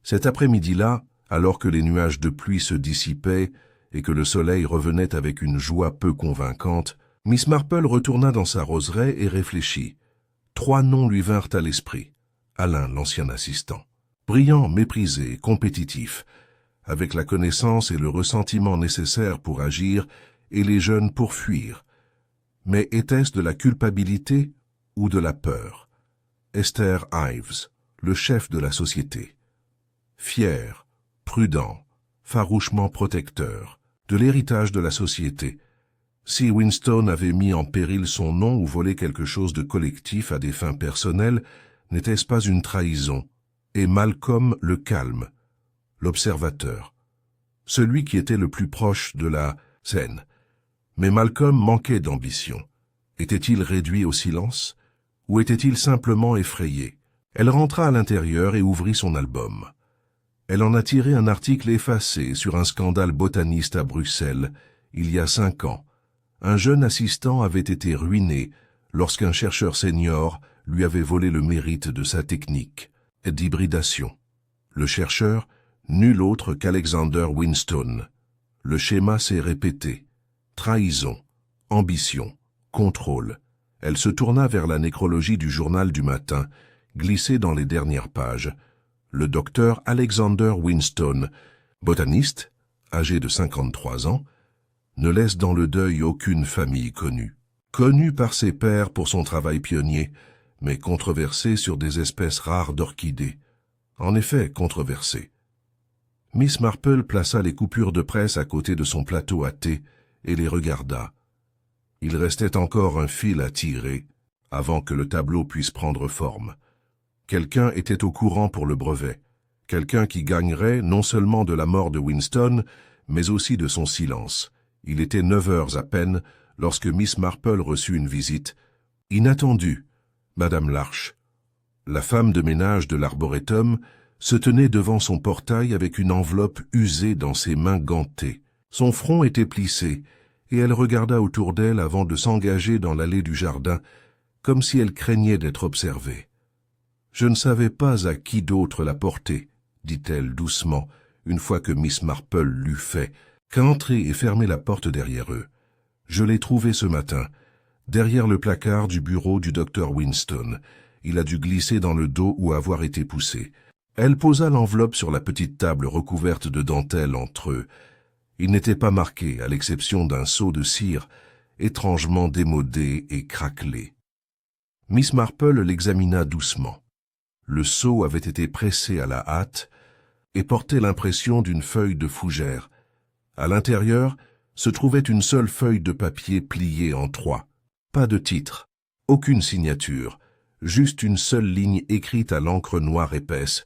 Cet après-midi-là, alors que les nuages de pluie se dissipaient et que le soleil revenait avec une joie peu convaincante, Miss Marple retourna dans sa roseraie et réfléchit. 3 noms lui vinrent à l'esprit. Alain, l'ancien assistant. Brillant, méprisé, compétitif, avec la connaissance et le ressentiment nécessaires pour agir et les jeunes pour fuir. Mais était-ce de la culpabilité ou de la peur? Esther Ives, le chef de la société. Fier, prudent, farouchement protecteur, de l'héritage de la société. Si Winston avait mis en péril son nom ou volé quelque chose de collectif à des fins personnelles, n'était-ce pas une trahison? Et Malcolm le calme, l'observateur, celui qui était le plus proche de la scène. Mais Malcolm manquait d'ambition. Était-il réduit au silence? Ou était-il simplement effrayé? Elle rentra à l'intérieur et ouvrit son album. Elle en a tiré un article effacé sur un scandale botaniste à Bruxelles, il y a 5 ans. Un jeune assistant avait été ruiné lorsqu'un chercheur senior lui avait volé le mérite de sa technique d'hybridation. Le chercheur, nul autre qu'Alexander Winston. Le schéma s'est répété. Trahison, ambition, contrôle. Elle se tourna vers la nécrologie du journal du matin, glissée dans les dernières pages. Le docteur Alexander Winston, botaniste, âgé de 53 ans, ne laisse dans le deuil aucune famille connue. Connu par ses pairs pour son travail pionnier, mais controversé sur des espèces rares d'orchidées. En effet, controversé. Miss Marple plaça les coupures de presse à côté de son plateau à thé et les regarda. Il restait encore un fil à tirer avant que le tableau puisse prendre forme. Quelqu'un était au courant pour le brevet, quelqu'un qui gagnerait non seulement de la mort de Winston, mais aussi de son silence. Il était 9 heures à peine lorsque Miss Marple reçut une visite inattendue. Madame Larche, la femme de ménage de l'arboretum, se tenait devant son portail avec une enveloppe usée dans ses mains gantées. Son front était plissé, et elle regarda autour d'elle avant de s'engager dans l'allée du jardin, comme si elle craignait d'être observée. « Je ne savais pas à qui d'autre la porter, » dit-elle doucement, une fois que Miss Marple l'eut fait, qu'à entrer et fermer la porte derrière eux. « Je l'ai trouvé ce matin, derrière le placard du bureau du docteur Winston. Il a dû glisser dans le dos ou avoir été poussé. » Elle posa l'enveloppe sur la petite table recouverte de dentelle entre eux. Il n'était pas marqué, à l'exception d'un seau de cire, étrangement démodé et craquelé. Miss Marple l'examina doucement. Le seau avait été pressé à la hâte et portait l'impression d'une feuille de fougère. À l'intérieur se trouvait une seule feuille de papier pliée en 3. Pas de titre, aucune signature, juste une seule ligne écrite à l'encre noire épaisse.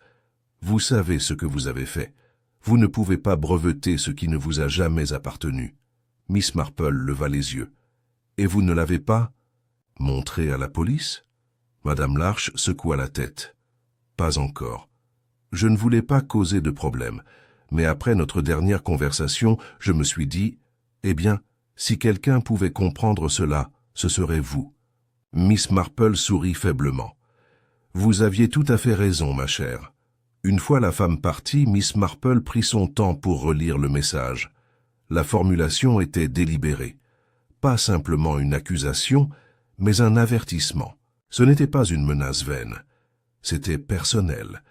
Vous savez ce que vous avez fait. Vous ne pouvez pas breveter ce qui ne vous a jamais appartenu. Miss Marple leva les yeux. Et vous ne l'avez pas montré à la police? Madame Larche secoua la tête. Pas encore. Je ne voulais pas causer de problème, mais après notre dernière conversation, je me suis dit, eh bien, si quelqu'un pouvait comprendre cela, ce serait vous. Miss Marple sourit faiblement. Vous aviez tout à fait raison, ma chère. Une fois la femme partie, Miss Marple prit son temps pour relire le message. La formulation était délibérée. Pas simplement une accusation, mais un avertissement. Ce n'était pas une menace vaine. C'était personnel.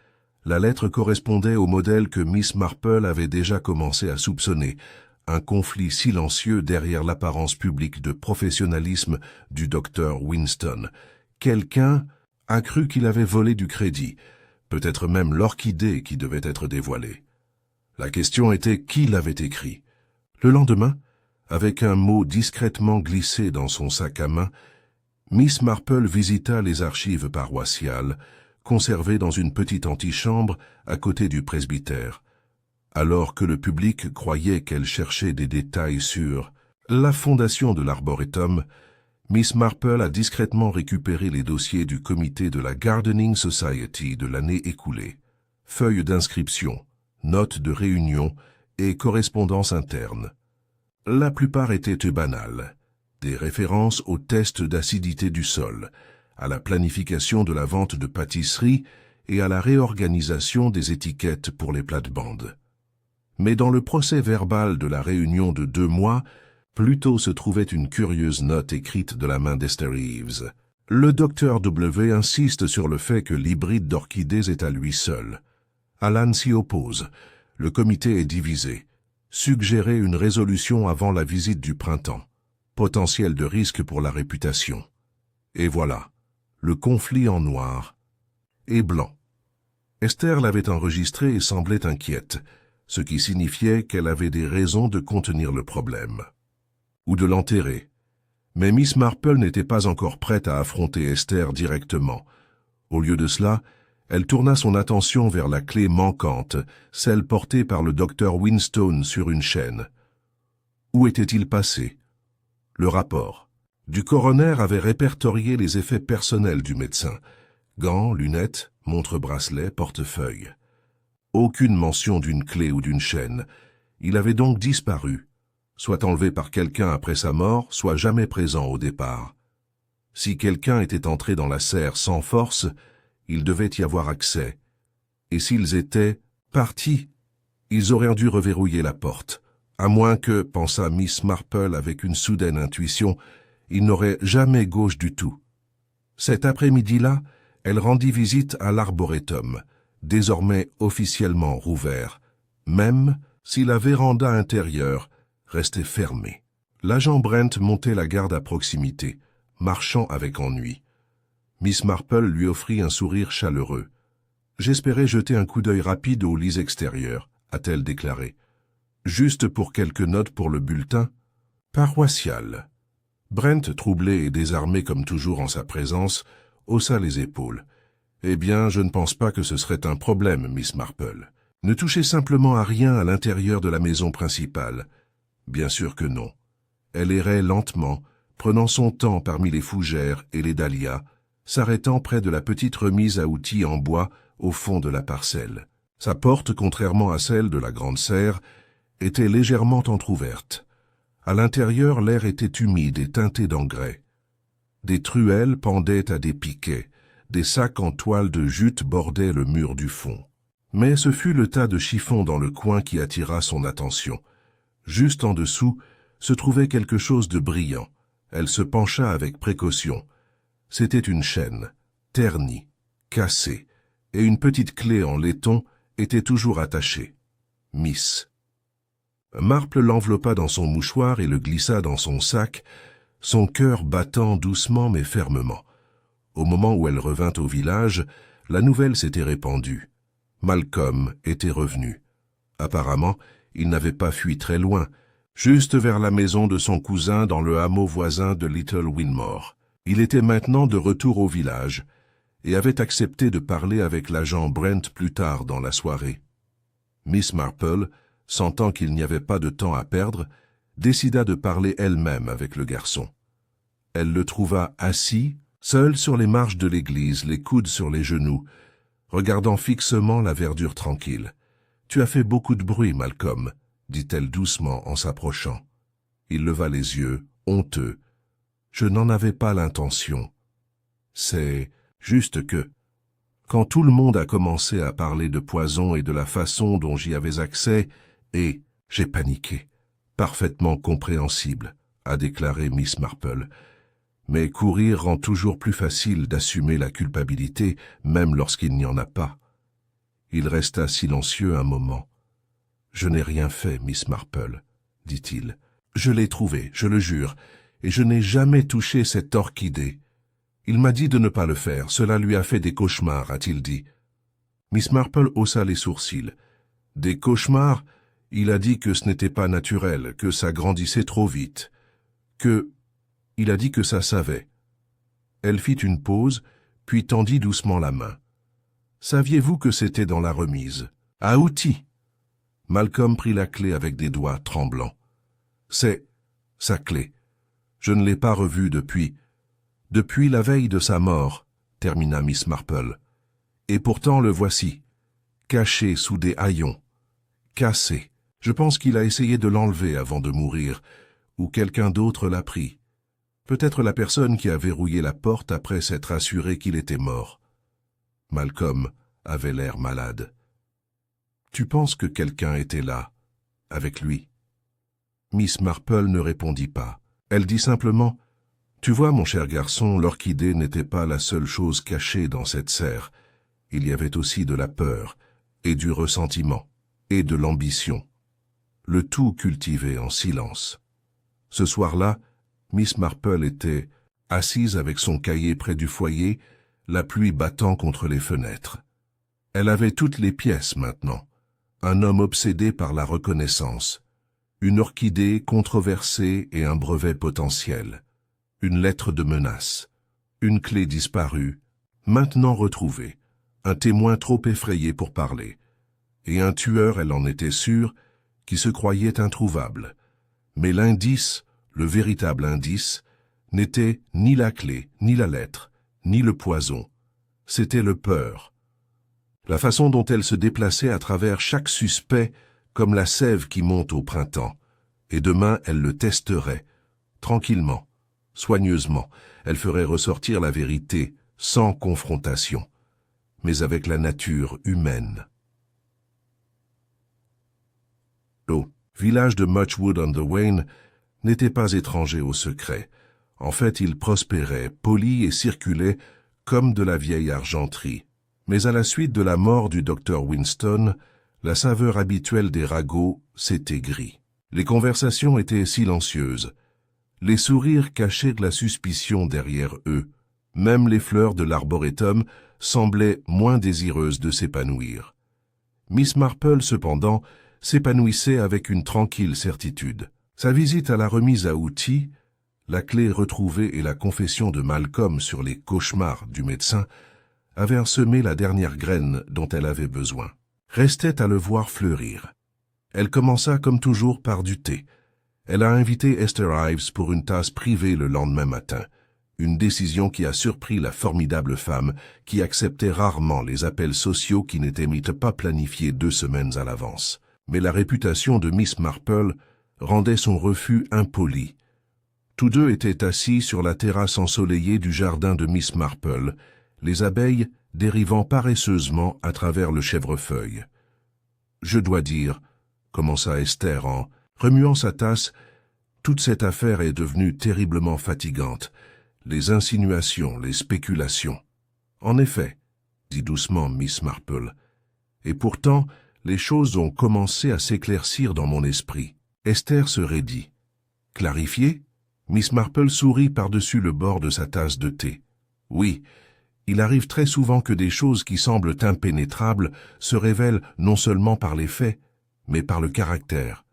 La lettre correspondait au modèle que Miss Marple avait déjà commencé à soupçonner, un conflit silencieux derrière l'apparence publique de professionnalisme du docteur Winston. Quelqu'un a cru qu'il avait volé du crédit, peut-être même l'orchidée qui devait être dévoilée. La question était qui l'avait écrit. Le lendemain, avec un mot discrètement glissé dans son sac à main, Miss Marple visita les archives paroissiales, conservées dans une petite antichambre à côté du presbytère, alors que le public croyait qu'elle cherchait des détails sur la fondation de l'Arboretum. Miss Marple a discrètement récupéré les dossiers du comité de la Gardening Society de l'année écoulée, feuilles d'inscription, notes de réunion et correspondances internes. La plupart étaient banales, des références aux tests d'acidité du sol, à la planification de la vente de pâtisseries et à la réorganisation des étiquettes pour les plates-bandes. Mais dans le procès-verbal de la réunion de 2 mois, plutôt se trouvait une curieuse note écrite de la main d'Esther Reeves. Le docteur W insiste sur le fait que l'hybride d'orchidées est à lui seul. Alan s'y oppose. Le comité est divisé. Suggérer une résolution avant la visite du printemps. Potentiel de risque pour la réputation. Et voilà, le conflit en noir et blanc. Esther l'avait enregistré et semblait inquiète, ce qui signifiait qu'elle avait des raisons de contenir le problème. Ou de l'enterrer. Mais Miss Marple n'était pas encore prête à affronter Esther directement. Au lieu de cela, elle tourna son attention vers la clé manquante, celle portée par le docteur Winstone sur une chaîne. Où était-il passé? Le rapport du coroner avait répertorié les effets personnels du médecin. Gants, lunettes, montre-bracelet, portefeuille. Aucune mention d'une clé ou d'une chaîne. Il avait donc disparu, soit enlevé par quelqu'un après sa mort, soit jamais présent au départ. Si quelqu'un était entré dans la serre sans force, il devait y avoir accès. Et s'ils étaient partis, ils auraient dû reverrouiller la porte. À moins que, pensa Miss Marple avec une soudaine intuition, ils n'auraient jamais gauche du tout. Cet après-midi-là, elle rendit visite à l'Arboretum, désormais officiellement rouvert, même si la véranda intérieure restait fermée. L'agent Brent montait la garde à proximité, marchant avec ennui. Miss Marple lui offrit un sourire chaleureux. « J'espérais jeter un coup d'œil rapide aux lits extérieurs », a-t-elle déclaré. « Juste pour quelques notes pour le bulletin paroissial. » Brent, troublé et désarmé comme toujours en sa présence, haussa les épaules. « Eh bien, je ne pense pas que ce serait un problème, Miss Marple. Ne touchez simplement à rien à l'intérieur de la maison principale. » Bien sûr que non. Elle errait lentement, prenant son temps parmi les fougères et les dahlias, s'arrêtant près de la petite remise à outils en bois au fond de la parcelle. Sa porte, contrairement à celle de la grande serre, était légèrement entr'ouverte. À l'intérieur, l'air était humide et teinté d'engrais. Des truelles pendaient à des piquets, des sacs en toile de jute bordaient le mur du fond. Mais ce fut le tas de chiffons dans le coin qui attira son attention. Juste en dessous se trouvait quelque chose de brillant. Elle se pencha avec précaution. C'était une chaîne, ternie, cassée, et une petite clé en laiton était toujours attachée. Miss. Marple l'enveloppa dans son mouchoir et le glissa dans son sac, son cœur battant doucement mais fermement. Au moment où elle revint au village, la nouvelle s'était répandue. Malcolm était revenu. Apparemment, il n'avait pas fui très loin, juste vers la maison de son cousin dans le hameau voisin de Little Winmore. Il était maintenant de retour au village et avait accepté de parler avec l'agent Brent plus tard dans la soirée. Miss Marple, sentant qu'il n'y avait pas de temps à perdre, décida de parler elle-même avec le garçon. Elle le trouva assis, seul sur les marches de l'église, les coudes sur les genoux, regardant fixement la verdure tranquille. « Tu as fait beaucoup de bruit, Malcolm, » dit-elle doucement en s'approchant. Il leva les yeux, honteux. « Je n'en avais pas l'intention. C'est juste que, quand tout le monde a commencé à parler de poison et de la façon dont j'y avais accès, et j'ai paniqué. Parfaitement compréhensible, a déclaré Miss Marple. Mais courir rend toujours plus facile d'assumer la culpabilité, même lorsqu'il n'y en a pas. Il resta silencieux un moment. « Je n'ai rien fait, Miss Marple, » dit-il. « Je l'ai trouvé, je le jure, et je n'ai jamais touché cette orchidée. Il m'a dit de ne pas le faire, cela lui a fait des cauchemars, a-t-il dit. Miss Marple haussa les sourcils. Des cauchemars? Il a dit que ce n'était pas naturel, que ça grandissait trop vite, Il a dit que ça savait. Elle fit une pause, puis tendit doucement la main. Saviez-vous que c'était dans la remise? À outils. Malcolm prit la clé avec des doigts tremblants. C'est sa clé. Je ne l'ai pas revue depuis la veille de sa mort, termina Miss Marple. Et pourtant le voici, caché sous des haillons, cassé. Je pense qu'il a essayé de l'enlever avant de mourir, ou quelqu'un d'autre l'a pris. Peut-être la personne qui a verrouillé la porte après s'être assuré qu'il était mort. Malcolm avait l'air malade. Tu penses que quelqu'un était là, avec lui? Miss Marple ne répondit pas. Elle dit simplement, « Tu vois, mon cher garçon, l'orchidée n'était pas la seule chose cachée dans cette serre. Il y avait aussi de la peur, et du ressentiment, et de l'ambition. Le tout cultivé en silence. » Ce soir-là, Miss Marple était assise avec son cahier près du foyer, la pluie battant contre les fenêtres. Elle avait toutes les pièces maintenant. Un homme obsédé par la reconnaissance. Une orchidée controversée et un brevet potentiel. Une lettre de menace. Une clé disparue, maintenant retrouvée. Un témoin trop effrayé pour parler. Et un tueur, elle en était sûre, qui se croyait introuvable. Mais l'indice, le véritable indice, n'était ni la clé, ni la lettre, ni le poison. C'était le peur. La façon dont elle se déplaçait à travers chaque suspect, comme la sève qui monte au printemps. Et demain, elle le testerait, tranquillement, soigneusement. Elle ferait ressortir la vérité, sans confrontation, mais avec la nature humaine. Le village de Muchwood-on-the-Wain n'était pas étranger au secret. En fait, il prospérait, poli et circulait comme de la vieille argenterie. Mais à la suite de la mort du docteur Winston, la saveur habituelle des ragots s'est aigrie. Les conversations étaient silencieuses. Les sourires cachaient de la suspicion derrière eux. Même les fleurs de l'arboretum semblaient moins désireuses de s'épanouir. Miss Marple, cependant, s'épanouissait avec une tranquille certitude. Sa visite à la remise à outils, la clé retrouvée et la confession de Malcolm sur les cauchemars du médecin avaient semé la dernière graine dont elle avait besoin. Restait à le voir fleurir. Elle commença comme toujours par du thé. Elle a invité Esther Ives pour une tasse privée le lendemain matin, une décision qui a surpris la formidable femme qui acceptait rarement les appels sociaux qui n'étaient pas planifiés 2 semaines à l'avance. Mais la réputation de Miss Marple rendait son refus impoli. Tous deux étaient assis sur la terrasse ensoleillée du jardin de Miss Marple, les abeilles dérivant paresseusement à travers le chèvrefeuille. « Je dois dire, » commença Esther en remuant sa tasse, « toute cette affaire est devenue terriblement fatigante. Les insinuations, les spéculations. » « En effet, » dit doucement Miss Marple, « et pourtant, les choses ont commencé à s'éclaircir dans mon esprit. » Esther se raidit. « Clarifier ?» Miss Marple sourit par-dessus le bord de sa tasse de thé. « Oui, il arrive très souvent que des choses qui semblent impénétrables se révèlent non seulement par les faits, mais par le caractère.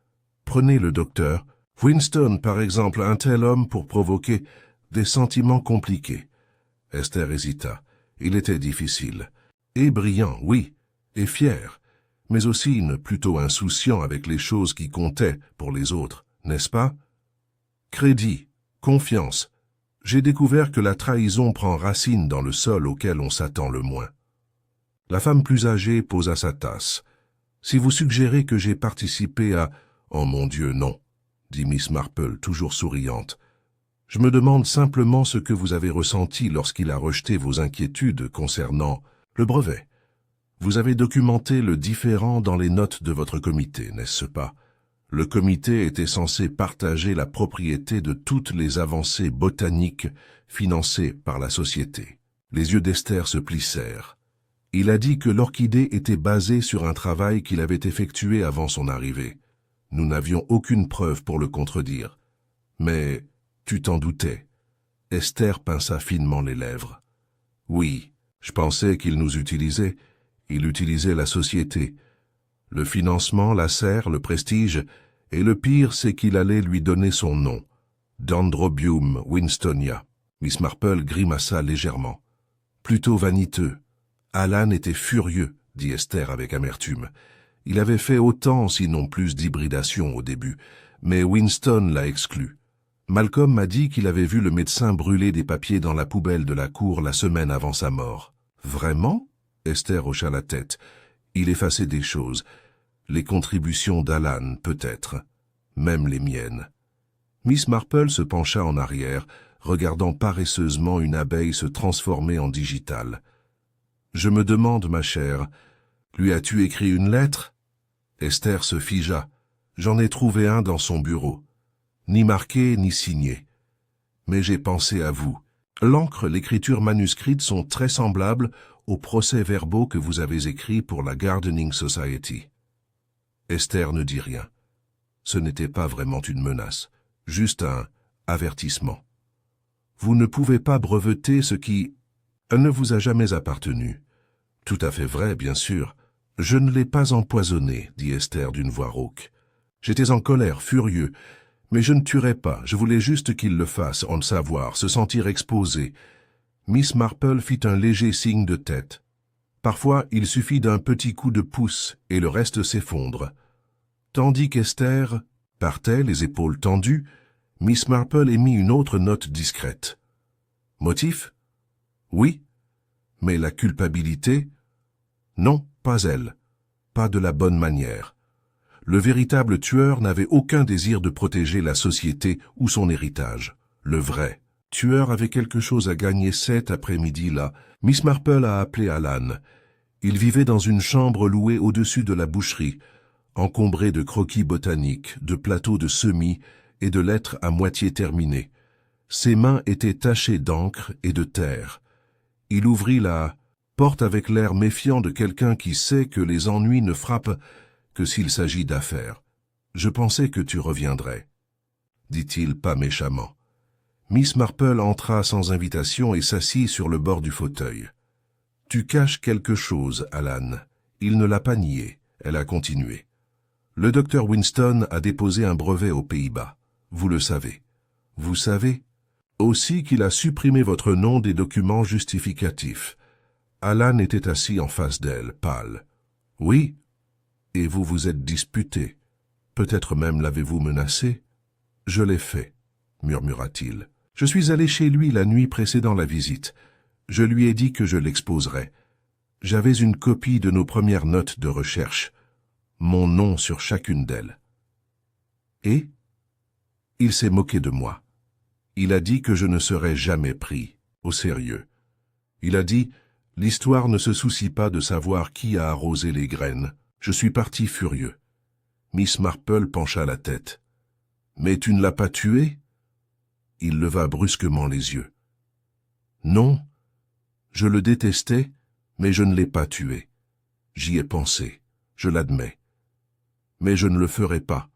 Prenez le docteur. Winston, par exemple, un tel homme pour provoquer des sentiments compliqués. » Esther hésita. Il était difficile. Et brillant, oui, et fier, mais aussi plutôt insouciant avec les choses qui comptaient pour les autres, n'est-ce pas? Crédit, confiance. J'ai découvert que la trahison prend racine dans le sol auquel on s'attend le moins. La femme plus âgée posa sa tasse. Si vous suggérez que j'ai participé à... Oh mon Dieu, non, dit Miss Marple, toujours souriante. Je me demande simplement ce que vous avez ressenti lorsqu'il a rejeté vos inquiétudes concernant le brevet. Vous avez documenté le différend dans les notes de votre comité, n'est-ce pas? Le comité était censé partager la propriété de toutes les avancées botaniques financées par la société. Les yeux d'Esther se plissèrent. Il a dit que l'orchidée était basée sur un travail qu'il avait effectué avant son arrivée. Nous n'avions aucune preuve pour le contredire. Mais tu t'en doutais. Esther pinça finement les lèvres. Oui, je pensais qu'il nous utilisait. Il utilisait la société. Le financement, la serre, le prestige, et le pire, c'est qu'il allait lui donner son nom. Dendrobium Winstonia. Miss Marple grimaça légèrement. Plutôt vaniteux. Alan était furieux, dit Esther avec amertume. Il avait fait autant, sinon plus d'hybridation au début, mais Winston l'a exclu. Malcolm m'a dit qu'il avait vu le médecin brûler des papiers dans la poubelle de la cour la semaine avant sa mort. Vraiment? Esther hocha la tête. Il effaçait des choses. Les contributions d'Alan, peut-être. Même les miennes. Miss Marple se pencha en arrière, regardant paresseusement une abeille se transformer en digital. « Je me demande, ma chère, lui as-tu écrit une lettre ?» Esther se figea. « J'en ai trouvé un dans son bureau. Ni marqué, ni signé. Mais j'ai pensé à vous. L'encre, l'écriture manuscrite sont très semblables aux procès-verbaux que vous avez écrits pour la Gardening Society. » Esther ne dit rien. Ce n'était pas vraiment une menace, juste un avertissement. Vous ne pouvez pas breveter ce qui ne vous a jamais appartenu. Tout à fait vrai, bien sûr. Je ne l'ai pas empoisonné, dit Esther d'une voix rauque. J'étais en colère, furieux, mais je ne tuerai pas, je voulais juste qu'il le fasse, en le savoir, se sentir exposé. Miss Marple fit un léger signe de tête. Parfois, il suffit d'un petit coup de pouce et le reste s'effondre. Tandis qu'Esther partait, les épaules tendues, Miss Marple émit une autre note discrète. Motif? Oui. Mais la culpabilité? Non, pas elle. Pas de la bonne manière. Le véritable tueur n'avait aucun désir de protéger la société ou son héritage. Le vrai tueur avait quelque chose à gagner cet après-midi-là. Miss Marple a appelé Alan. Il vivait dans une chambre louée au-dessus de la boucherie, encombrée de croquis botaniques, de plateaux de semis et de lettres à moitié terminées. Ses mains étaient tachées d'encre et de terre. Il ouvrit la porte avec l'air méfiant de quelqu'un qui sait que les ennuis ne frappent que s'il s'agit d'affaires. « Je pensais que tu reviendrais, » dit-il pas méchamment. Miss Marple entra sans invitation et s'assit sur le bord du fauteuil. « Tu caches quelque chose, Alan. » Il ne l'a pas nié. Elle a continué. « Le docteur Winston a déposé un brevet aux Pays-Bas. Vous le savez. Vous savez aussi qu'il a supprimé votre nom des documents justificatifs. » Alan était assis en face d'elle, pâle. « Oui. Et vous vous êtes disputé. Peut-être même l'avez-vous menacé. »« Je l'ai fait, » murmura-t-il. « Je suis allé chez lui la nuit précédant la visite. Je lui ai dit que je l'exposerais. J'avais une copie de nos premières notes de recherche, mon nom sur chacune d'elles. Et il s'est moqué de moi. Il a dit que je ne serais jamais pris au sérieux. Il a dit « L'histoire ne se soucie pas de savoir qui a arrosé les graines. » Je suis parti furieux. Miss Marple pencha la tête. « Mais tu ne l'as pas tué ?» Il leva brusquement les yeux. « Non, je le détestais, mais je ne l'ai pas tué. J'y ai pensé, je l'admets. Mais je ne le ferai pas.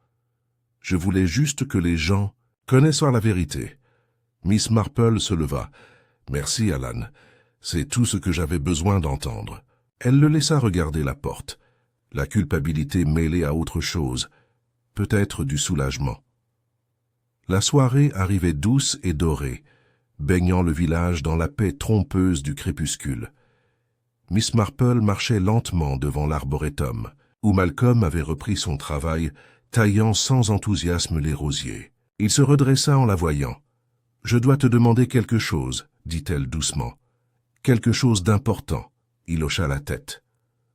Je voulais juste que les gens connaissent la vérité. » Miss Marple se leva. « Merci, Alan. C'est tout ce que j'avais besoin d'entendre. » Elle le laissa regarder la porte. La culpabilité mêlée à autre chose, peut-être du soulagement. La soirée arrivait douce et dorée, baignant le village dans la paix trompeuse du crépuscule. Miss Marple marchait lentement devant l'arboretum, où Malcolm avait repris son travail, taillant sans enthousiasme les rosiers. Il se redressa en la voyant. « Je dois te demander quelque chose, » dit-elle doucement. « Quelque chose d'important. » Il hocha la tête.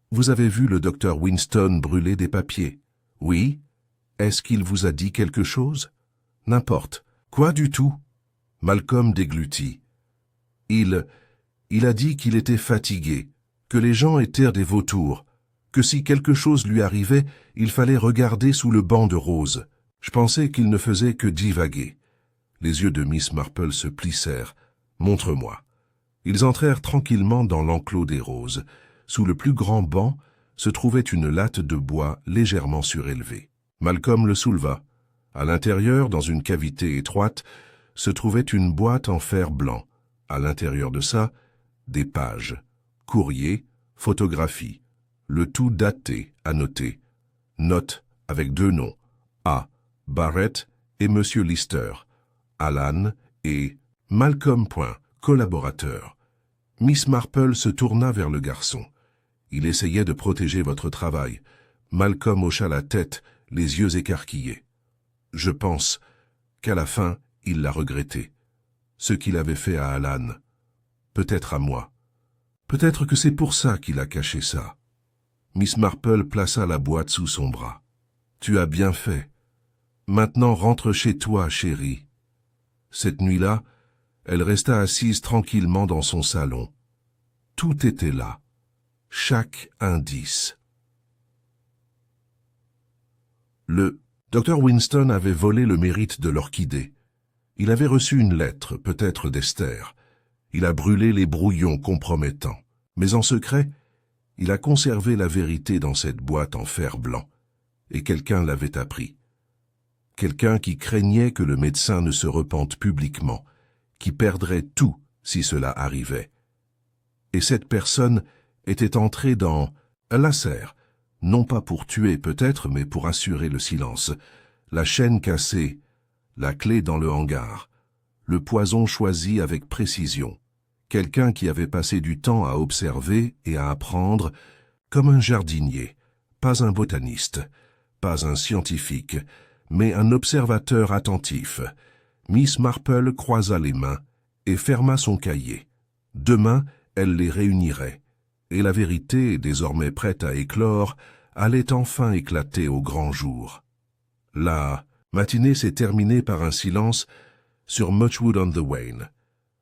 « Vous avez vu le docteur Winston brûler des papiers? »« Oui. Est-ce qu'il vous a dit quelque chose? »« N'importe. Quoi du tout ?» Malcolm déglutit. « Il a dit qu'il était fatigué, que les gens étaient des vautours, que si quelque chose lui arrivait, il fallait regarder sous le banc de roses. Je pensais qu'il ne faisait que divaguer. » Les yeux de Miss Marple se plissèrent. « Montre-moi. » Ils entrèrent tranquillement dans l'enclos des roses. Sous le plus grand banc se trouvait une latte de bois légèrement surélevée. Malcolm le souleva. À l'intérieur, dans une cavité étroite, se trouvait une boîte en fer blanc. À l'intérieur de ça, des pages, courrier, photographies, le tout daté, annoté. Note avec 2 noms, A. Barrett et M. Lister, Alan et Malcolm. Collaborateur. Miss Marple se tourna vers le garçon. Il essayait de protéger votre travail. Malcolm hocha la tête, les yeux écarquillés. Je pense qu'à la fin, il l'a regretté. Ce qu'il avait fait à Alan. Peut-être à moi. Peut-être que c'est pour ça qu'il a caché ça. Miss Marple plaça la boîte sous son bras. Tu as bien fait. Maintenant rentre chez toi, chérie. Cette nuit-là, elle resta assise tranquillement dans son salon. Tout était là. Chaque indice. Le Dr. Winston avait volé le mérite de l'orchidée. Il avait reçu une lettre, peut-être d'Esther. Il a brûlé les brouillons compromettants. Mais en secret, il a conservé la vérité dans cette boîte en fer blanc. Et quelqu'un l'avait appris. Quelqu'un qui craignait que le médecin ne se repente publiquement, qui perdrait tout si cela arrivait. Et cette personne était entrée dans la serre, non pas pour tuer peut-être, mais pour assurer le silence. La chaîne cassée, la clé dans le hangar, le poison choisi avec précision. Quelqu'un qui avait passé du temps à observer et à apprendre, comme un jardinier, pas un botaniste, pas un scientifique, mais un observateur attentif. Miss Marple croisa les mains et ferma son cahier. Demain, elle les réunirait, et la vérité, désormais prête à éclore, allait enfin éclater au grand jour. La matinée s'est terminée par un silence sur Muchwood-on-the-Wain,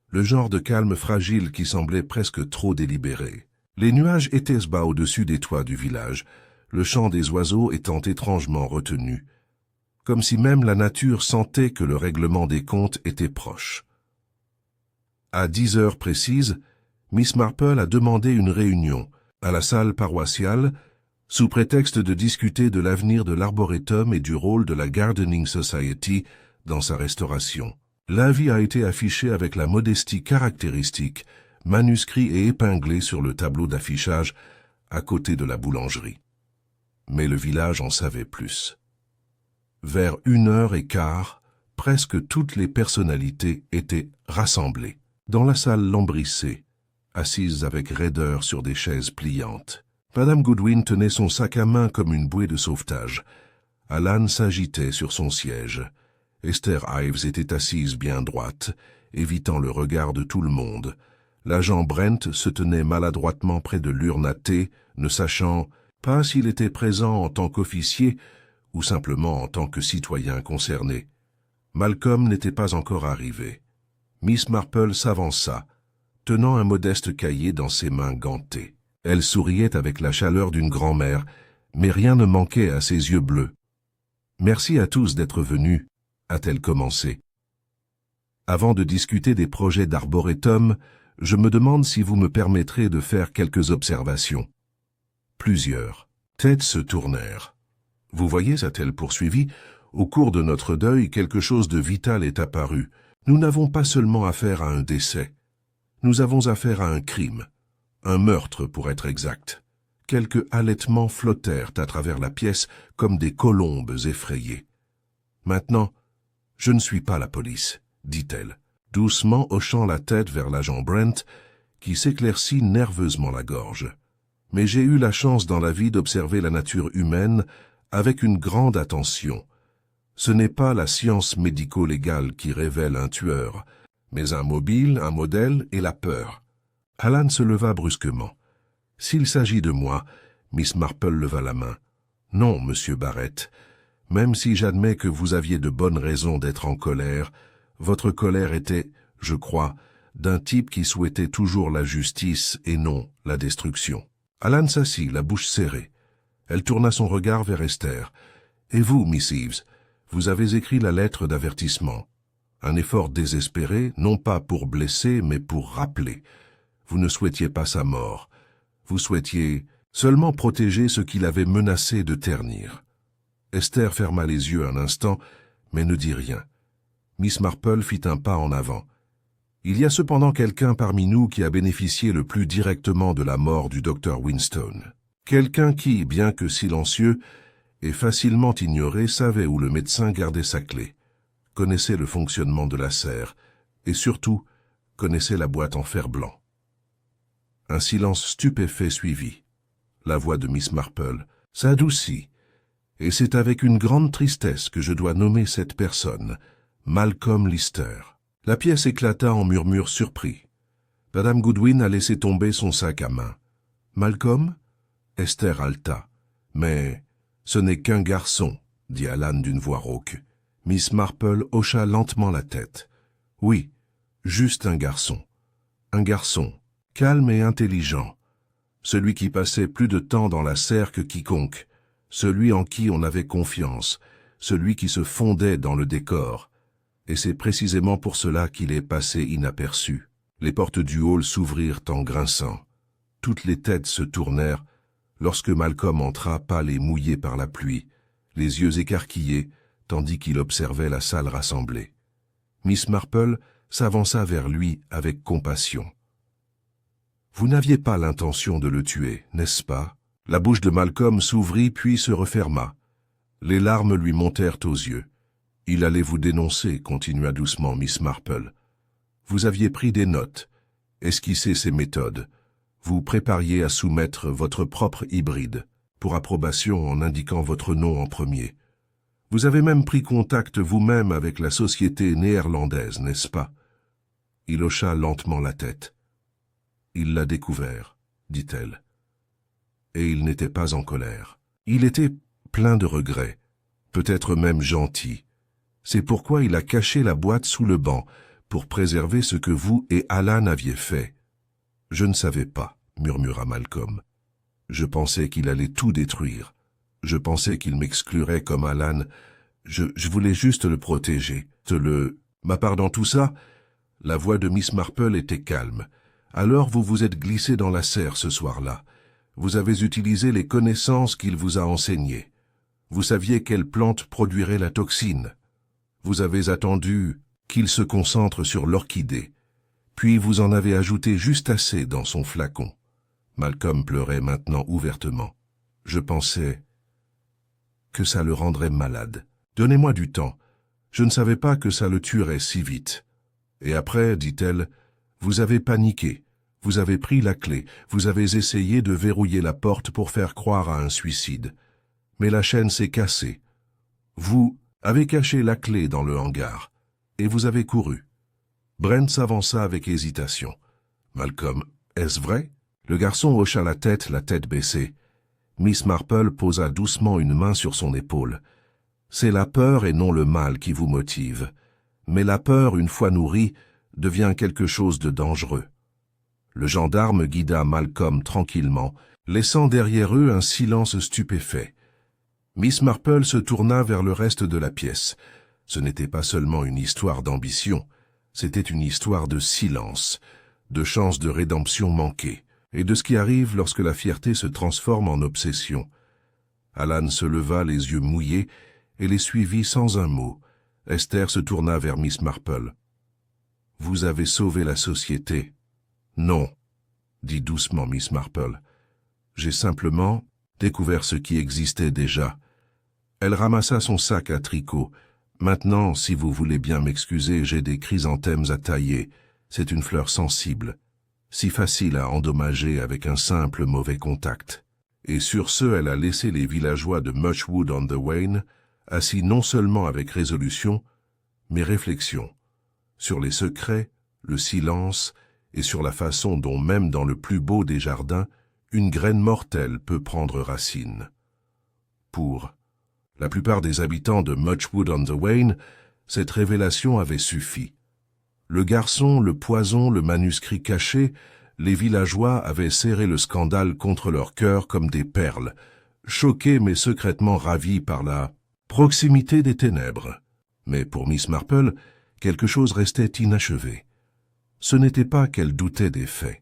le genre de calme fragile qui semblait presque trop délibéré. Les nuages étaient bas au-dessus des toits du village, le chant des oiseaux étant étrangement retenu, comme si même la nature sentait que le règlement des comptes était proche. À 10 heures précises, Miss Marple a demandé une réunion à la salle paroissiale sous prétexte de discuter de l'avenir de l'arboretum et du rôle de la Gardening Society dans sa restauration. L'avis a été affiché avec la modestie caractéristique, manuscrit et épinglé sur le tableau d'affichage à côté de la boulangerie. Mais le village en savait plus. Vers 1h15, presque toutes les personnalités étaient rassemblées, dans la salle lambrissée, assises avec raideur sur des chaises pliantes. Madame Goodwin tenait son sac à main comme une bouée de sauvetage. Alan s'agitait sur son siège. Esther Ives était assise bien droite, évitant le regard de tout le monde. L'agent Brent se tenait maladroitement près de l'urne à thé, ne sachant pas s'il était présent en tant qu'officier ou simplement en tant que citoyen concerné. Malcolm n'était pas encore arrivé. Miss Marple s'avança, tenant un modeste cahier dans ses mains gantées. Elle souriait avec la chaleur d'une grand-mère, mais rien ne manquait à ses yeux bleus. « Merci à tous d'être venus », a-t-elle commencé. « Avant de discuter des projets d'arboretum, je me demande si vous me permettrez de faire quelques observations. » Plusieurs têtes se tournèrent. « Vous voyez, a-t-elle poursuivi, au cours de notre deuil, quelque chose de vital est apparu. Nous n'avons pas seulement affaire à un décès. Nous avons affaire à un crime. Un meurtre, pour être exact. Quelques halètements flottèrent à travers la pièce comme des colombes effrayées. Maintenant, je ne suis pas la police, dit-elle, doucement hochant la tête vers l'agent Brent, qui s'éclaircit nerveusement la gorge. Mais j'ai eu la chance dans la vie d'observer la nature humaine avec une grande attention. Ce n'est pas la science médico-légale qui révèle un tueur, mais un mobile, un modèle et la peur. Alan se leva brusquement. « S'il s'agit de moi, » Miss Marple leva la main. « Non, monsieur Barrett. Même si j'admets que vous aviez de bonnes raisons d'être en colère, votre colère était, je crois, d'un type qui souhaitait toujours la justice et non la destruction. » Alan s'assit, la bouche serrée. Elle tourna son regard vers Esther. « Et vous, Miss Eves, vous avez écrit la lettre d'avertissement. Un effort désespéré, non pas pour blesser, mais pour rappeler. Vous ne souhaitiez pas sa mort. Vous souhaitiez seulement protéger ce qu'il avait menacé de ternir. » Esther ferma les yeux un instant, mais ne dit rien. Miss Marple fit un pas en avant. Il y a cependant quelqu'un parmi nous qui a bénéficié le plus directement de la mort du docteur Winstone. Quelqu'un qui, bien que silencieux et facilement ignoré, savait où le médecin gardait sa clé, connaissait le fonctionnement de la serre et surtout connaissait la boîte en fer blanc. Un silence stupéfait suivit. La voix de Miss Marple s'adoucit, et c'est avec une grande tristesse que je dois nommer cette personne, Malcolm Lister. La pièce éclata en murmures surpris. Madame Goodwin a laissé tomber son sac à main. « Malcolm ?» Esther haleta. « Mais ce n'est qu'un garçon, » dit Alan d'une voix rauque. Miss Marple hocha lentement la tête. « Oui, juste un garçon. Un garçon, calme et intelligent. Celui qui passait plus de temps dans la serre que quiconque. Celui en qui on avait confiance. Celui qui se fondait dans le décor. Et c'est précisément pour cela qu'il est passé inaperçu. » Les portes du hall s'ouvrirent en grinçant. Toutes les têtes se tournèrent lorsque Malcolm entra pâle et mouillé par la pluie, les yeux écarquillés, tandis qu'il observait la salle rassemblée. Miss Marple s'avança vers lui avec compassion. « Vous n'aviez pas l'intention de le tuer, n'est-ce pas ?» La bouche de Malcolm s'ouvrit puis se referma. Les larmes lui montèrent aux yeux. « Il allait vous dénoncer, » continua doucement Miss Marple. « Vous aviez pris des notes, esquissé ses méthodes. Vous prépariez à soumettre votre propre hybride, pour approbation en indiquant votre nom en premier. Vous avez même pris contact vous-même avec la société néerlandaise, n'est-ce pas ?» Il hocha lentement la tête. « Il l'a découvert, » dit-elle. Et il n'était pas en colère. Il était plein de regrets, peut-être même gentil. C'est pourquoi il a caché la boîte sous le banc, pour préserver ce que vous et Alan aviez fait. « Je ne savais pas, » murmura Malcolm. « Je pensais qu'il allait tout détruire. Je pensais qu'il m'exclurait comme Alan. Je voulais juste le protéger. Ma part dans tout ça ?» La voix de Miss Marple était calme. « Alors vous vous êtes glissé dans la serre ce soir-là. Vous avez utilisé les connaissances qu'il vous a enseignées. Vous saviez quelle plante produirait la toxine. Vous avez attendu qu'il se concentre sur l'orchidée. Puis vous en avez ajouté juste assez dans son flacon. » Malcolm pleurait maintenant ouvertement. « Je pensais que ça le rendrait malade. Donnez-moi du temps. Je ne savais pas que ça le tuerait si vite. Et après, dit-elle, vous avez paniqué. Vous avez pris la clé. Vous avez essayé de verrouiller la porte pour faire croire à un suicide. Mais la chaîne s'est cassée. Vous avez caché la clé dans le hangar. Et vous avez couru. » Brent s'avança avec hésitation. « Malcolm, est-ce vrai ?» Le garçon hocha la tête baissée. Miss Marple posa doucement une main sur son épaule. « C'est la peur et non le mal qui vous motive. Mais la peur, une fois nourrie, devient quelque chose de dangereux. » Le gendarme guida Malcolm tranquillement, laissant derrière eux un silence stupéfait. Miss Marple se tourna vers le reste de la pièce. Ce n'était pas seulement une histoire d'ambition, c'était une histoire de silence, de chance de rédemption manquée, et de ce qui arrive lorsque la fierté se transforme en obsession. Alan se leva les yeux mouillés et les suivit sans un mot. Esther se tourna vers Miss Marple. « Vous avez sauvé la société. »« Non, » dit doucement Miss Marple. « J'ai simplement découvert ce qui existait déjà. » Elle ramassa son sac à tricot. « Maintenant, si vous voulez bien m'excuser, j'ai des chrysanthèmes à tailler. C'est une fleur sensible, si facile à endommager avec un simple mauvais contact. » Et sur ce, elle a laissé les villageois de Muchwood-on-the-Wain assis non seulement avec résolution, mais réflexion, sur les secrets, le silence et sur la façon dont même dans le plus beau des jardins, une graine mortelle peut prendre racine. Pour la plupart des habitants de Muchwood-on-the-Wain, cette révélation avait suffi. Le garçon, le poison, le manuscrit caché, les villageois avaient serré le scandale contre leur cœur comme des perles, choqués mais secrètement ravis par la proximité des ténèbres. Mais pour Miss Marple, quelque chose restait inachevé. Ce n'était pas qu'elle doutait des faits.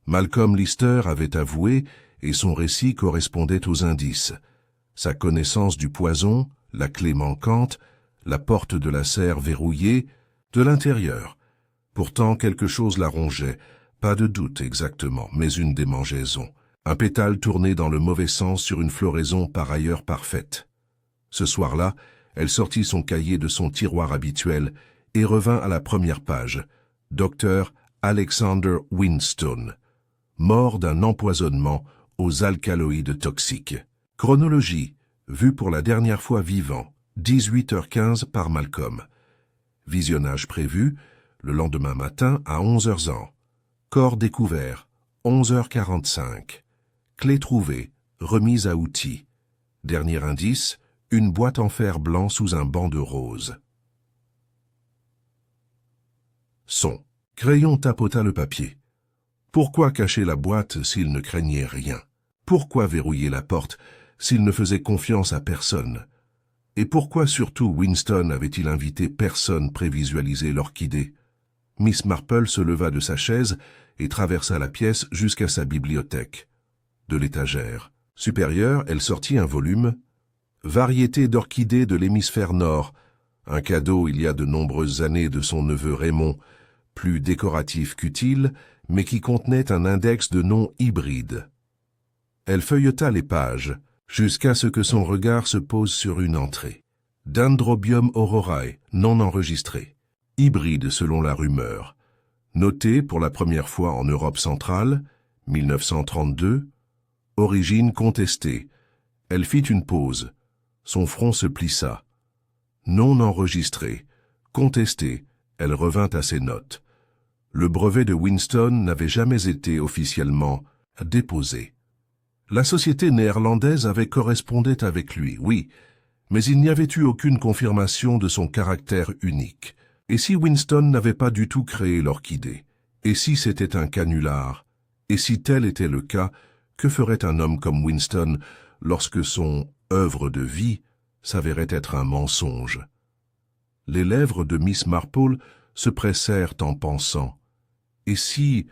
Malcolm Lister avait avoué, et son récit correspondait aux indices. Sa connaissance du poison, la clé manquante, la porte de la serre verrouillée, de l'intérieur. Pourtant quelque chose la rongeait, pas de doute exactement, mais une démangeaison. Un pétale tourné dans le mauvais sens sur une floraison par ailleurs parfaite. Ce soir-là, elle sortit son cahier de son tiroir habituel et revint à la première page. Dr. Alexander Winston, mort d'un empoisonnement aux alcaloïdes toxiques. Chronologie, vue pour la dernière fois vivant, 18h15 par Malcolm. Visionnage prévu, le lendemain matin à 11h. Corps découvert, 11h45. Clé trouvée, remise à outils. Dernier indice, une boîte en fer blanc sous un banc de rose. Son. Crayon tapota le papier. Pourquoi cacher la boîte s'il ne craignait rien? Pourquoi verrouiller la porte s'il ne faisait confiance à personne? Et pourquoi surtout Winston avait-il invité personne prévisualiser l'orchidée? Miss Marple se leva de sa chaise et traversa la pièce jusqu'à sa bibliothèque. De l'étagère supérieure, elle sortit un volume « Variété d'orchidées de l'hémisphère nord », un cadeau il y a de nombreuses années de son neveu Raymond, plus décoratif qu'utile, mais qui contenait un index de noms hybrides. Elle feuilleta les pages, jusqu'à ce que son regard se pose sur une entrée. Dendrobium aurorae, non enregistré. Hybride selon la rumeur. Noté pour la première fois en Europe centrale, 1932. Origine contestée. Elle fit une pause. Son front se plissa. Non enregistré. Contesté. Elle revint à ses notes. Le brevet de Winston n'avait jamais été officiellement déposé. La société néerlandaise avait correspondé avec lui, oui, mais il n'y avait eu aucune confirmation de son caractère unique. Et si Winston n'avait pas du tout créé l'orchidée? Et si c'était un canular? Et si tel était le cas, que ferait un homme comme Winston lorsque son œuvre de vie s'avérait être un mensonge? Les lèvres de Miss Marple se pressèrent en pensant. Et si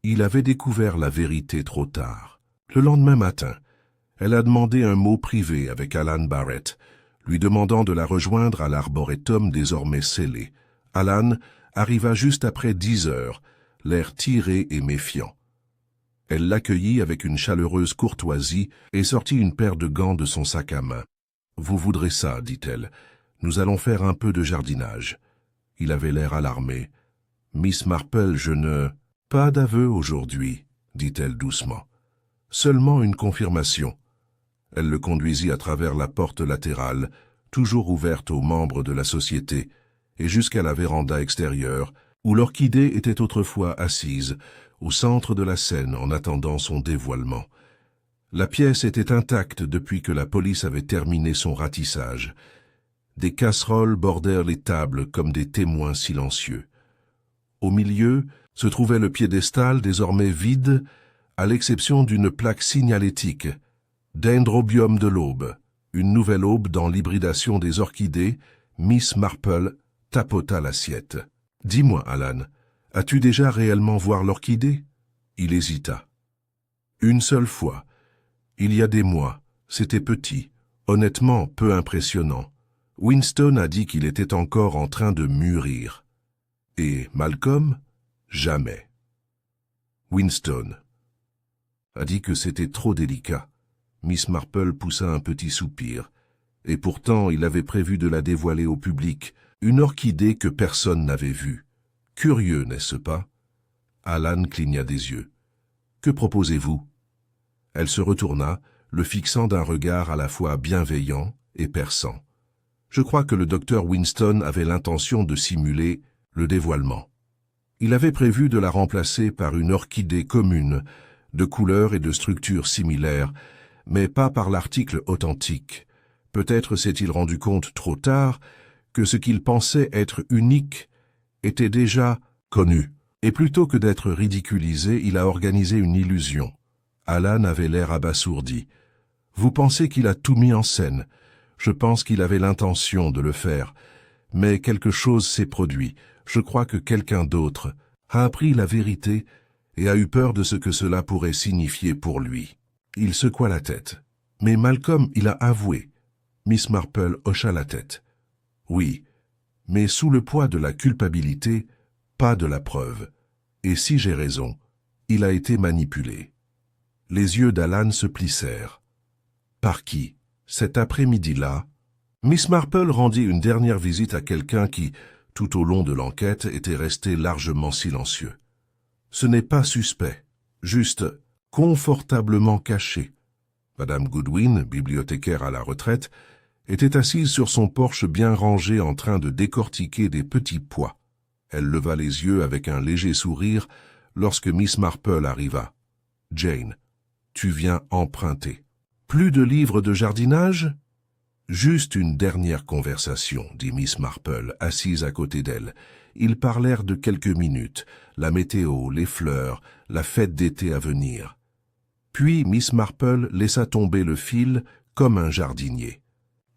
il avait découvert la vérité trop tard? Le lendemain matin, elle a demandé un mot privé avec Alan Barrett, lui demandant de la rejoindre à l'arboretum désormais scellé. Alan arriva juste après 10 heures, l'air tiré et méfiant. Elle l'accueillit avec une chaleureuse courtoisie et sortit une paire de gants de son sac à main. « Vous voudrez ça, dit-elle. Nous allons faire un peu de jardinage. » Il avait l'air alarmé. « Miss Marple, je ne... » « Pas d'aveu aujourd'hui, » dit-elle doucement. « Seulement une confirmation. » Elle le conduisit à travers la porte latérale, toujours ouverte aux membres de la société, et jusqu'à la véranda extérieure, où l'orchidée était autrefois assise, au centre de la scène en attendant son dévoilement. La pièce était intacte depuis que la police avait terminé son ratissage. Des casseroles bordèrent les tables comme des témoins silencieux. Au milieu se trouvait le piédestal désormais vide, à l'exception d'une plaque signalétique. Dendrobium de l'aube, une nouvelle aube dans l'hybridation des orchidées, Miss Marple tapota l'assiette. « Dis-moi, Alan, as-tu déjà réellement voir l'orchidée ?» Il hésita. « Une seule fois. Il y a des mois. C'était petit. Honnêtement, peu impressionnant. Winston a dit qu'il était encore en train de mûrir. Et Malcolm? Jamais. Winston a dit que c'était trop délicat. » Miss Marple poussa un petit soupir. Et pourtant, il avait prévu de la dévoiler au public, une orchidée que personne n'avait vue. Curieux, n'est-ce pas? Alan cligna des yeux. « Que proposez-vous » Elle se retourna, le fixant d'un regard à la fois bienveillant et perçant. Je crois que le docteur Winston avait l'intention de simuler le dévoilement. Il avait prévu de la remplacer par une orchidée commune, de couleur et de structure similaires, mais pas par l'article authentique. Peut-être s'est-il rendu compte trop tard que ce qu'il pensait être unique était déjà connu. Et plutôt que d'être ridiculisé, il a organisé une illusion. Alan avait l'air abasourdi. « Vous pensez qu'il a tout mis en scène? Je pense qu'il avait l'intention de le faire. Mais quelque chose s'est produit. Je crois que quelqu'un d'autre a appris la vérité et a eu peur de ce que cela pourrait signifier pour lui. » Il secoua la tête. « Mais Malcolm, il a avoué. » Miss Marple hocha la tête. Oui, mais sous le poids de la culpabilité, pas de la preuve. Et si j'ai raison, il a été manipulé. Les yeux d'Alan se plissèrent. Par qui? Cet après-midi-là, Miss Marple rendit une dernière visite à quelqu'un qui, tout au long de l'enquête, était resté largement silencieux. Ce n'est pas suspect, juste confortablement caché. Madame Goodwin, bibliothécaire à la retraite, était assise sur son porche bien rangé en train de décortiquer des petits pois. Elle leva les yeux avec un léger sourire lorsque Miss Marple arriva. « Jane, tu viens emprunter. Plus de livres de jardinage ?» « Juste une dernière conversation, » dit Miss Marple, assise à côté d'elle. Ils parlèrent de quelques minutes, la météo, les fleurs, la fête d'été à venir. Puis Miss Marple laissa tomber le fil comme un jardinier,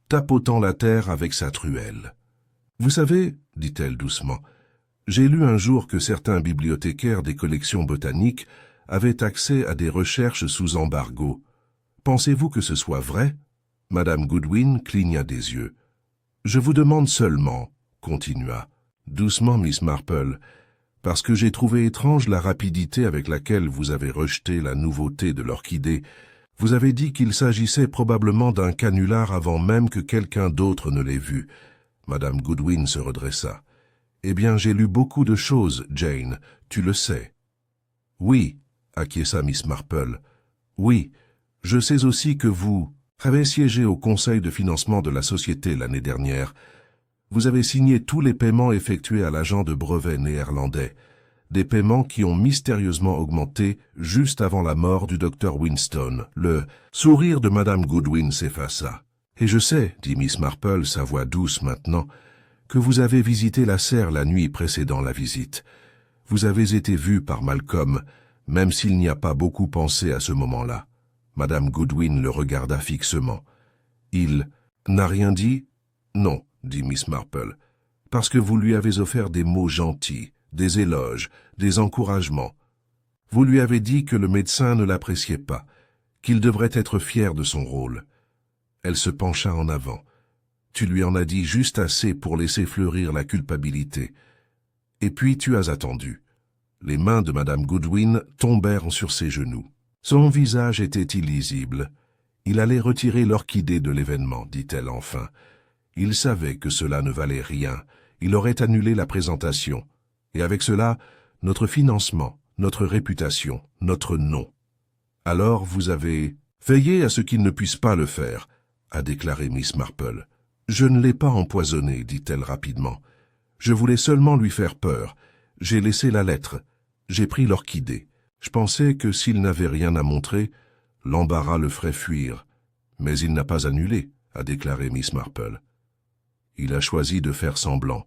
tapotant la terre avec sa truelle. « Vous savez, » dit-elle doucement, « j'ai lu un jour que certains bibliothécaires des collections botaniques avaient accès à des recherches sous embargo. Pensez-vous que ce soit vrai ?» Madame Goodwin cligna des yeux. « Je vous demande seulement, » continua doucement Miss Marple, « parce que j'ai trouvé étrange la rapidité avec laquelle vous avez rejeté la nouveauté de l'orchidée. Vous avez dit qu'il s'agissait probablement d'un canular avant même que quelqu'un d'autre ne l'ait vu. » Madame Goodwin se redressa. « Eh bien, j'ai lu beaucoup de choses, Jane, tu le sais. »« Oui, » acquiesça Miss Marple. « Oui, je sais aussi que vous avez siégé au conseil de financement de la société l'année dernière. Vous avez signé tous les paiements effectués à l'agent de brevets néerlandais, des paiements qui ont mystérieusement augmenté juste avant la mort du docteur Winston. » Le sourire de Madame Goodwin s'effaça. « Et je sais, » dit Miss Marple, sa voix douce maintenant, « que vous avez visité la serre la nuit précédant la visite. Vous avez été vue par Malcolm, même s'il n'y a pas beaucoup pensé à ce moment-là. » Madame Goodwin le regarda fixement. « Il n'a rien dit ?»« Non, » dit Miss Marple, « parce que vous lui avez offert des mots gentils, des éloges, des encouragements. Vous lui avez dit que le médecin ne l'appréciait pas, qu'il devrait être fier de son rôle. » Elle se pencha en avant. « Tu lui en as dit juste assez pour laisser fleurir la culpabilité. Et puis tu as attendu. » Les mains de Madame Goodwin tombèrent sur ses genoux. Son visage était illisible. Il allait retirer l'orchidée de l'événement, dit-elle enfin. Il savait que cela ne valait rien. Il aurait annulé la présentation. Et avec cela, notre financement, notre réputation, notre nom. Alors vous avez veillé à ce qu'il ne puisse pas le faire, a déclaré Miss Marple. Je ne l'ai pas empoisonné, dit-elle rapidement. Je voulais seulement lui faire peur. J'ai laissé la lettre. J'ai pris l'orchidée. Je pensais que s'il n'avait rien à montrer, l'embarras le ferait fuir. Mais il n'a pas annulé, a déclaré Miss Marple. Il a choisi de faire semblant.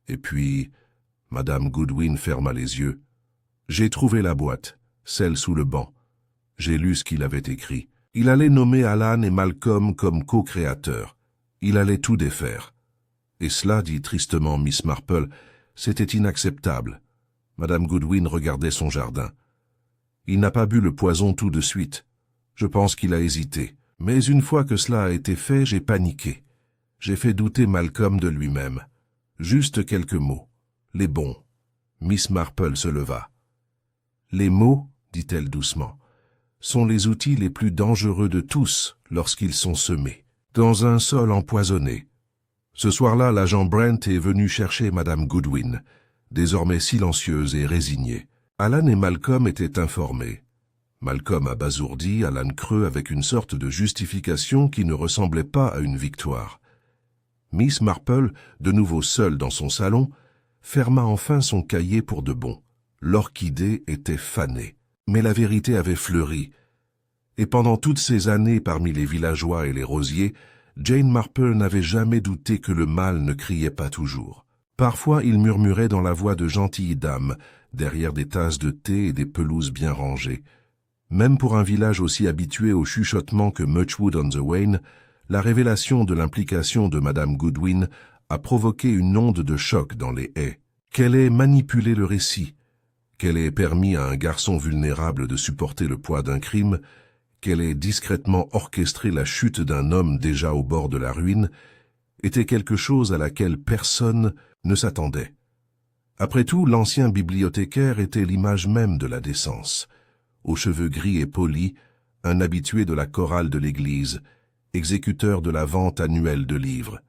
Et puis, Madame Goodwin ferma les yeux. J'ai trouvé la boîte, celle sous le banc. J'ai lu ce qu'il avait écrit. Il allait nommer Alan et Malcolm comme co-créateurs. Il allait tout défaire. Et cela, dit tristement Miss Marple, c'était inacceptable. Madame Goodwin regardait son jardin. Il n'a pas bu le poison tout de suite. Je pense qu'il a hésité. Mais une fois que cela a été fait, j'ai paniqué. J'ai fait douter Malcolm de lui-même. Juste quelques mots. Les bons. Miss Marple se leva. Les mots, dit-elle doucement, sont les outils les plus dangereux de tous lorsqu'ils sont semés, dans un sol empoisonné. Ce soir-là, l'agent Brent est venu chercher Madame Goodwin, désormais silencieuse et résignée. Alan et Malcolm étaient informés. Malcolm abasourdi, Alan creux avec une sorte de justification qui ne ressemblait pas à une victoire. Miss Marple, de nouveau seule dans son salon, ferma enfin son cahier pour de bon. L'orchidée était fanée, mais la vérité avait fleuri. Et pendant toutes ces années parmi les villageois et les rosiers, Jane Marple n'avait jamais douté que le mal ne criait pas toujours. Parfois, il murmurait dans la voix de gentilles dames, derrière des tasses de thé et des pelouses bien rangées. Même pour un village aussi habitué au chuchotement que Muchwood-on-the-Wain, la révélation de l'implication de Madame Goodwin a provoqué une onde de choc dans les haies. Qu'elle ait manipulé le récit, qu'elle ait permis à un garçon vulnérable de supporter le poids d'un crime, qu'elle ait discrètement orchestré la chute d'un homme déjà au bord de la ruine, était quelque chose à laquelle personne ne s'attendait. Après tout, l'ancien bibliothécaire était l'image même de la décence. Aux cheveux gris et polis, un habitué de la chorale de l'église, exécuteur de la vente annuelle de livres.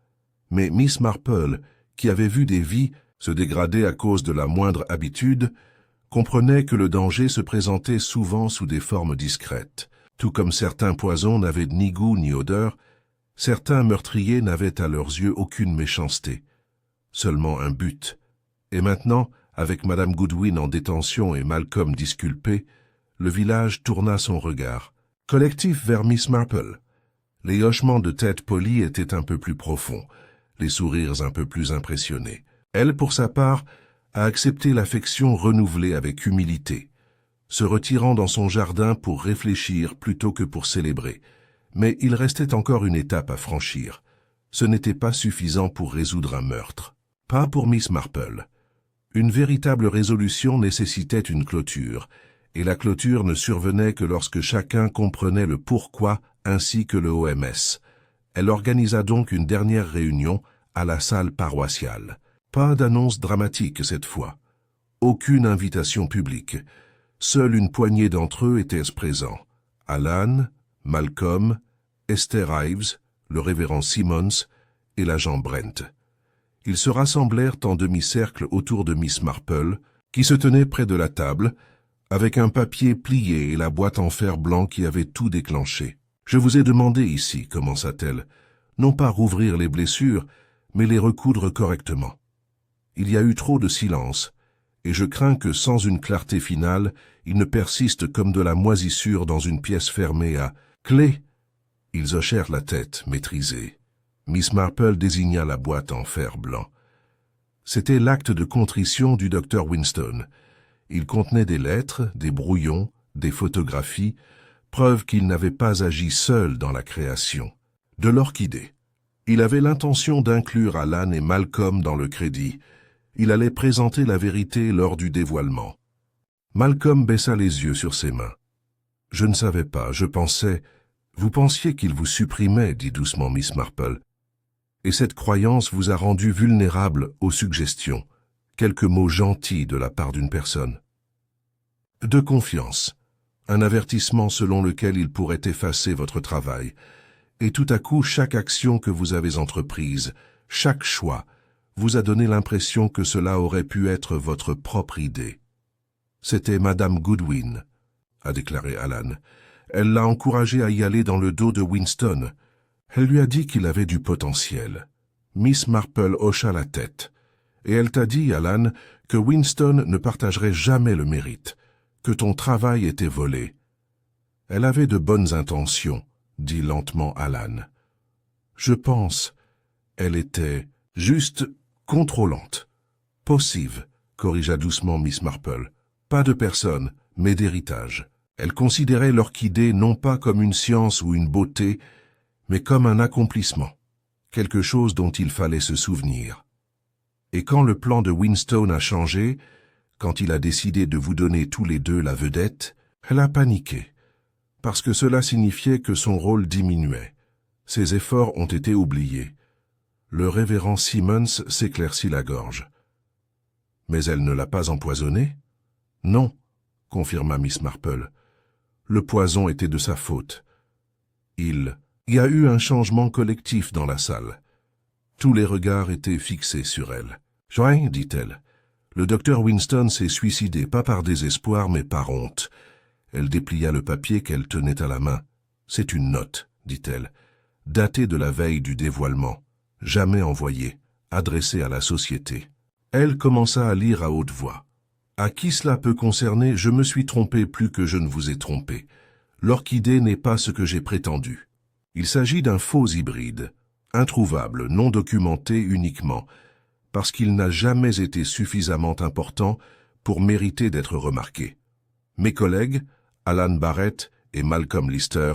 Mais Miss Marple, qui avait vu des vies se dégrader à cause de la moindre habitude, comprenait que le danger se présentait souvent sous des formes discrètes. Tout comme certains poisons n'avaient ni goût ni odeur, certains meurtriers n'avaient à leurs yeux aucune méchanceté, seulement un but. Et maintenant, avec Madame Goodwin en détention et Malcolm disculpé, le village tourna son regard, collectif vers Miss Marple. Les hochements de tête polis étaient un peu plus profonds, les sourires un peu plus impressionnés. Elle, pour sa part, a accepté l'affection renouvelée avec humilité, se retirant dans son jardin pour réfléchir plutôt que pour célébrer. Mais il restait encore une étape à franchir. Ce n'était pas suffisant pour résoudre un meurtre. Pas pour Miss Marple. Une véritable résolution nécessitait une clôture, et la clôture ne survenait que lorsque chacun comprenait le pourquoi ainsi que le OMS. Elle organisa donc une dernière réunion à la salle paroissiale. Pas d'annonce dramatique cette fois. Aucune invitation publique. Seule une poignée d'entre eux étaient présents. Alan, Malcolm, Esther Ives, le révérend Simmons et l'agent Brent. Ils se rassemblèrent en demi-cercle autour de Miss Marple, qui se tenait près de la table, avec un papier plié et la boîte en fer blanc qui avait tout déclenché. « Je vous ai demandé ici, commença-t-elle, non pas rouvrir les blessures, mais les recoudre correctement. Il y a eu trop de silence, et je crains que sans une clarté finale, il ne persiste comme de la moisissure dans une pièce fermée à clé. » Ils hochèrent la tête, maîtrisés. Miss Marple désigna la boîte en fer blanc. C'était l'acte de contrition du docteur Winston. Il contenait des lettres, des brouillons, des photographies, preuve qu'il n'avait pas agi seul dans la création. De l'orchidée. Il avait l'intention d'inclure Alan et Malcolm dans le crédit. Il allait présenter la vérité lors du dévoilement. Malcolm baissa les yeux sur ses mains. « Je ne savais pas, je pensais... » « Vous pensiez qu'il vous supprimait, dit doucement Miss Marple. Et cette croyance vous a rendu vulnérable aux suggestions, quelques mots gentils de la part d'une personne. De confiance, un avertissement selon lequel il pourrait effacer votre travail, et tout à coup chaque action que vous avez entreprise, chaque choix, vous a donné l'impression que cela aurait pu être votre propre idée. C'était Madame Goodwin, a déclaré Alan. Elle l'a encouragé à y aller dans le dos de Winston. Elle lui a dit qu'il avait du potentiel. Miss Marple hocha la tête. Et elle t'a dit, Alan, que Winston ne partagerait jamais le mérite, que ton travail était volé. Elle avait de bonnes intentions, dit lentement Alan. Je pense, elle était juste contrôlante. Possessive, corrigea doucement Miss Marple. Pas de personne, mais d'héritage. Elle considérait l'orchidée non pas comme une science ou une beauté, mais comme un accomplissement, quelque chose dont il fallait se souvenir. Et quand le plan de Winston a changé, quand il a décidé de vous donner tous les deux la vedette, elle a paniqué, parce que cela signifiait que son rôle diminuait. Ses efforts ont été oubliés. Le révérend Simmons s'éclaircit la gorge. « Mais elle ne l'a pas empoisonné ?»« Non, » confirma Miss Marple. Le poison était de sa faute. Il y a eu un changement collectif dans la salle. Tous les regards étaient fixés sur elle. « Join, dit-elle. Le docteur Winston s'est suicidé, pas par désespoir, mais par honte. » Elle déplia le papier qu'elle tenait à la main. « C'est une note, dit-elle, datée de la veille du dévoilement, jamais envoyée, adressée à la société. » Elle commença à lire à haute voix. À qui cela peut concerner, je me suis trompé plus que je ne vous ai trompé. L'orchidée n'est pas ce que j'ai prétendu. Il s'agit d'un faux hybride, introuvable, non documenté uniquement, parce qu'il n'a jamais été suffisamment important pour mériter d'être remarqué. Mes collègues, Alan Barrett et Malcolm Lister,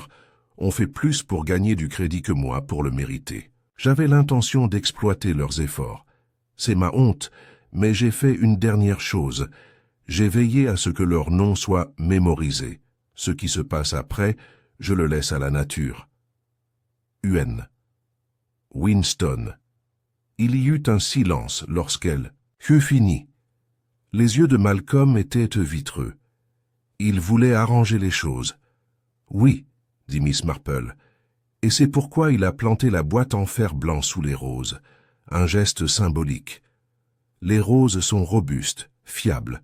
ont fait plus pour gagner du crédit que moi pour le mériter. J'avais l'intention d'exploiter leurs efforts. C'est ma honte, mais j'ai fait une dernière chose. J'ai veillé à ce que leur nom soit mémorisé. Ce qui se passe après, je le laisse à la nature. UN. Winston, Il y eut un silence lorsqu'elle fut finie. Les yeux de Malcolm étaient vitreux. Il voulait arranger les choses. « Oui, » dit Miss Marple, « et c'est pourquoi il a planté la boîte en fer blanc sous les roses, un geste symbolique. Les roses sont robustes, fiables.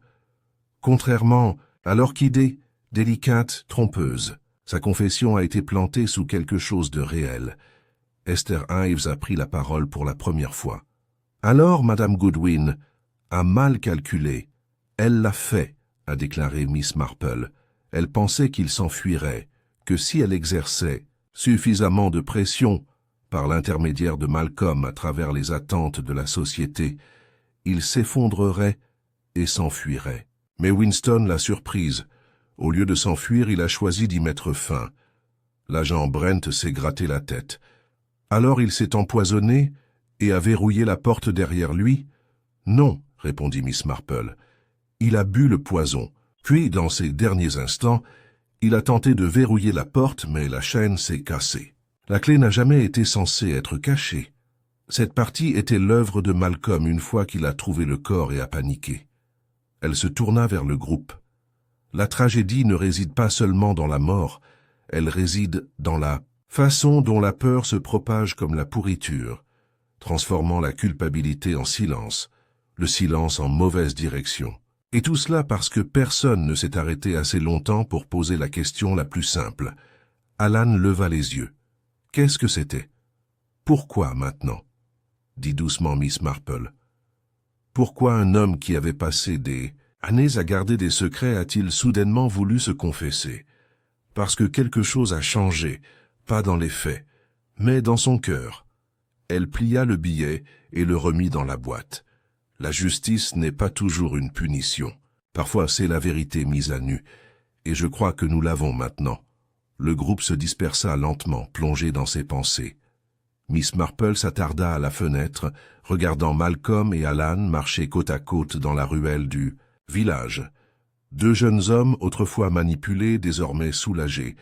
Contrairement à l'orchidée, délicate, trompeuse, sa confession a été plantée sous quelque chose de réel. » Esther Ives a pris la parole pour la première fois. « Alors, Madame Goodwin a mal calculé. Elle l'a fait, » a déclaré Miss Marple. Elle pensait qu'il s'enfuirait, que si elle exerçait suffisamment de pression par l'intermédiaire de Malcolm à travers les attentes de la société, il s'effondrerait et s'enfuirait. Mais Winston l'a surprise. Au lieu de s'enfuir, il a choisi d'y mettre fin. L'agent Brent s'est gratté la tête. Alors il s'est empoisonné et a verrouillé la porte derrière lui? Non, répondit Miss Marple. Il a bu le poison. Puis, dans ces derniers instants, il a tenté de verrouiller la porte, mais la chaîne s'est cassée. La clé n'a jamais été censée être cachée. Cette partie était l'œuvre de Malcolm une fois qu'il a trouvé le corps et a paniqué. Elle se tourna vers le groupe. La tragédie ne réside pas seulement dans la mort, elle réside dans la façon dont la peur se propage comme la pourriture, transformant la culpabilité en silence, le silence en mauvaise direction. Et tout cela parce que personne ne s'est arrêté assez longtemps pour poser la question la plus simple. Alan leva les yeux. Qu'est-ce que c'était? Pourquoi maintenant? Dit doucement Miss Marple. Pourquoi un homme qui avait passé des années à garder des secrets a-t-il soudainement voulu se confesser? Parce que quelque chose a changé, pas dans les faits, mais dans son cœur. Elle plia le billet et le remit dans la boîte. La justice n'est pas toujours une punition. Parfois c'est la vérité mise à nu, et je crois que nous l'avons maintenant. Le groupe se dispersa lentement, plongé dans ses pensées. Miss Marple s'attarda à la fenêtre, regardant Malcolm et Alan marcher côte à côte dans la ruelle du village. Deux jeunes hommes, autrefois manipulés, désormais soulagés.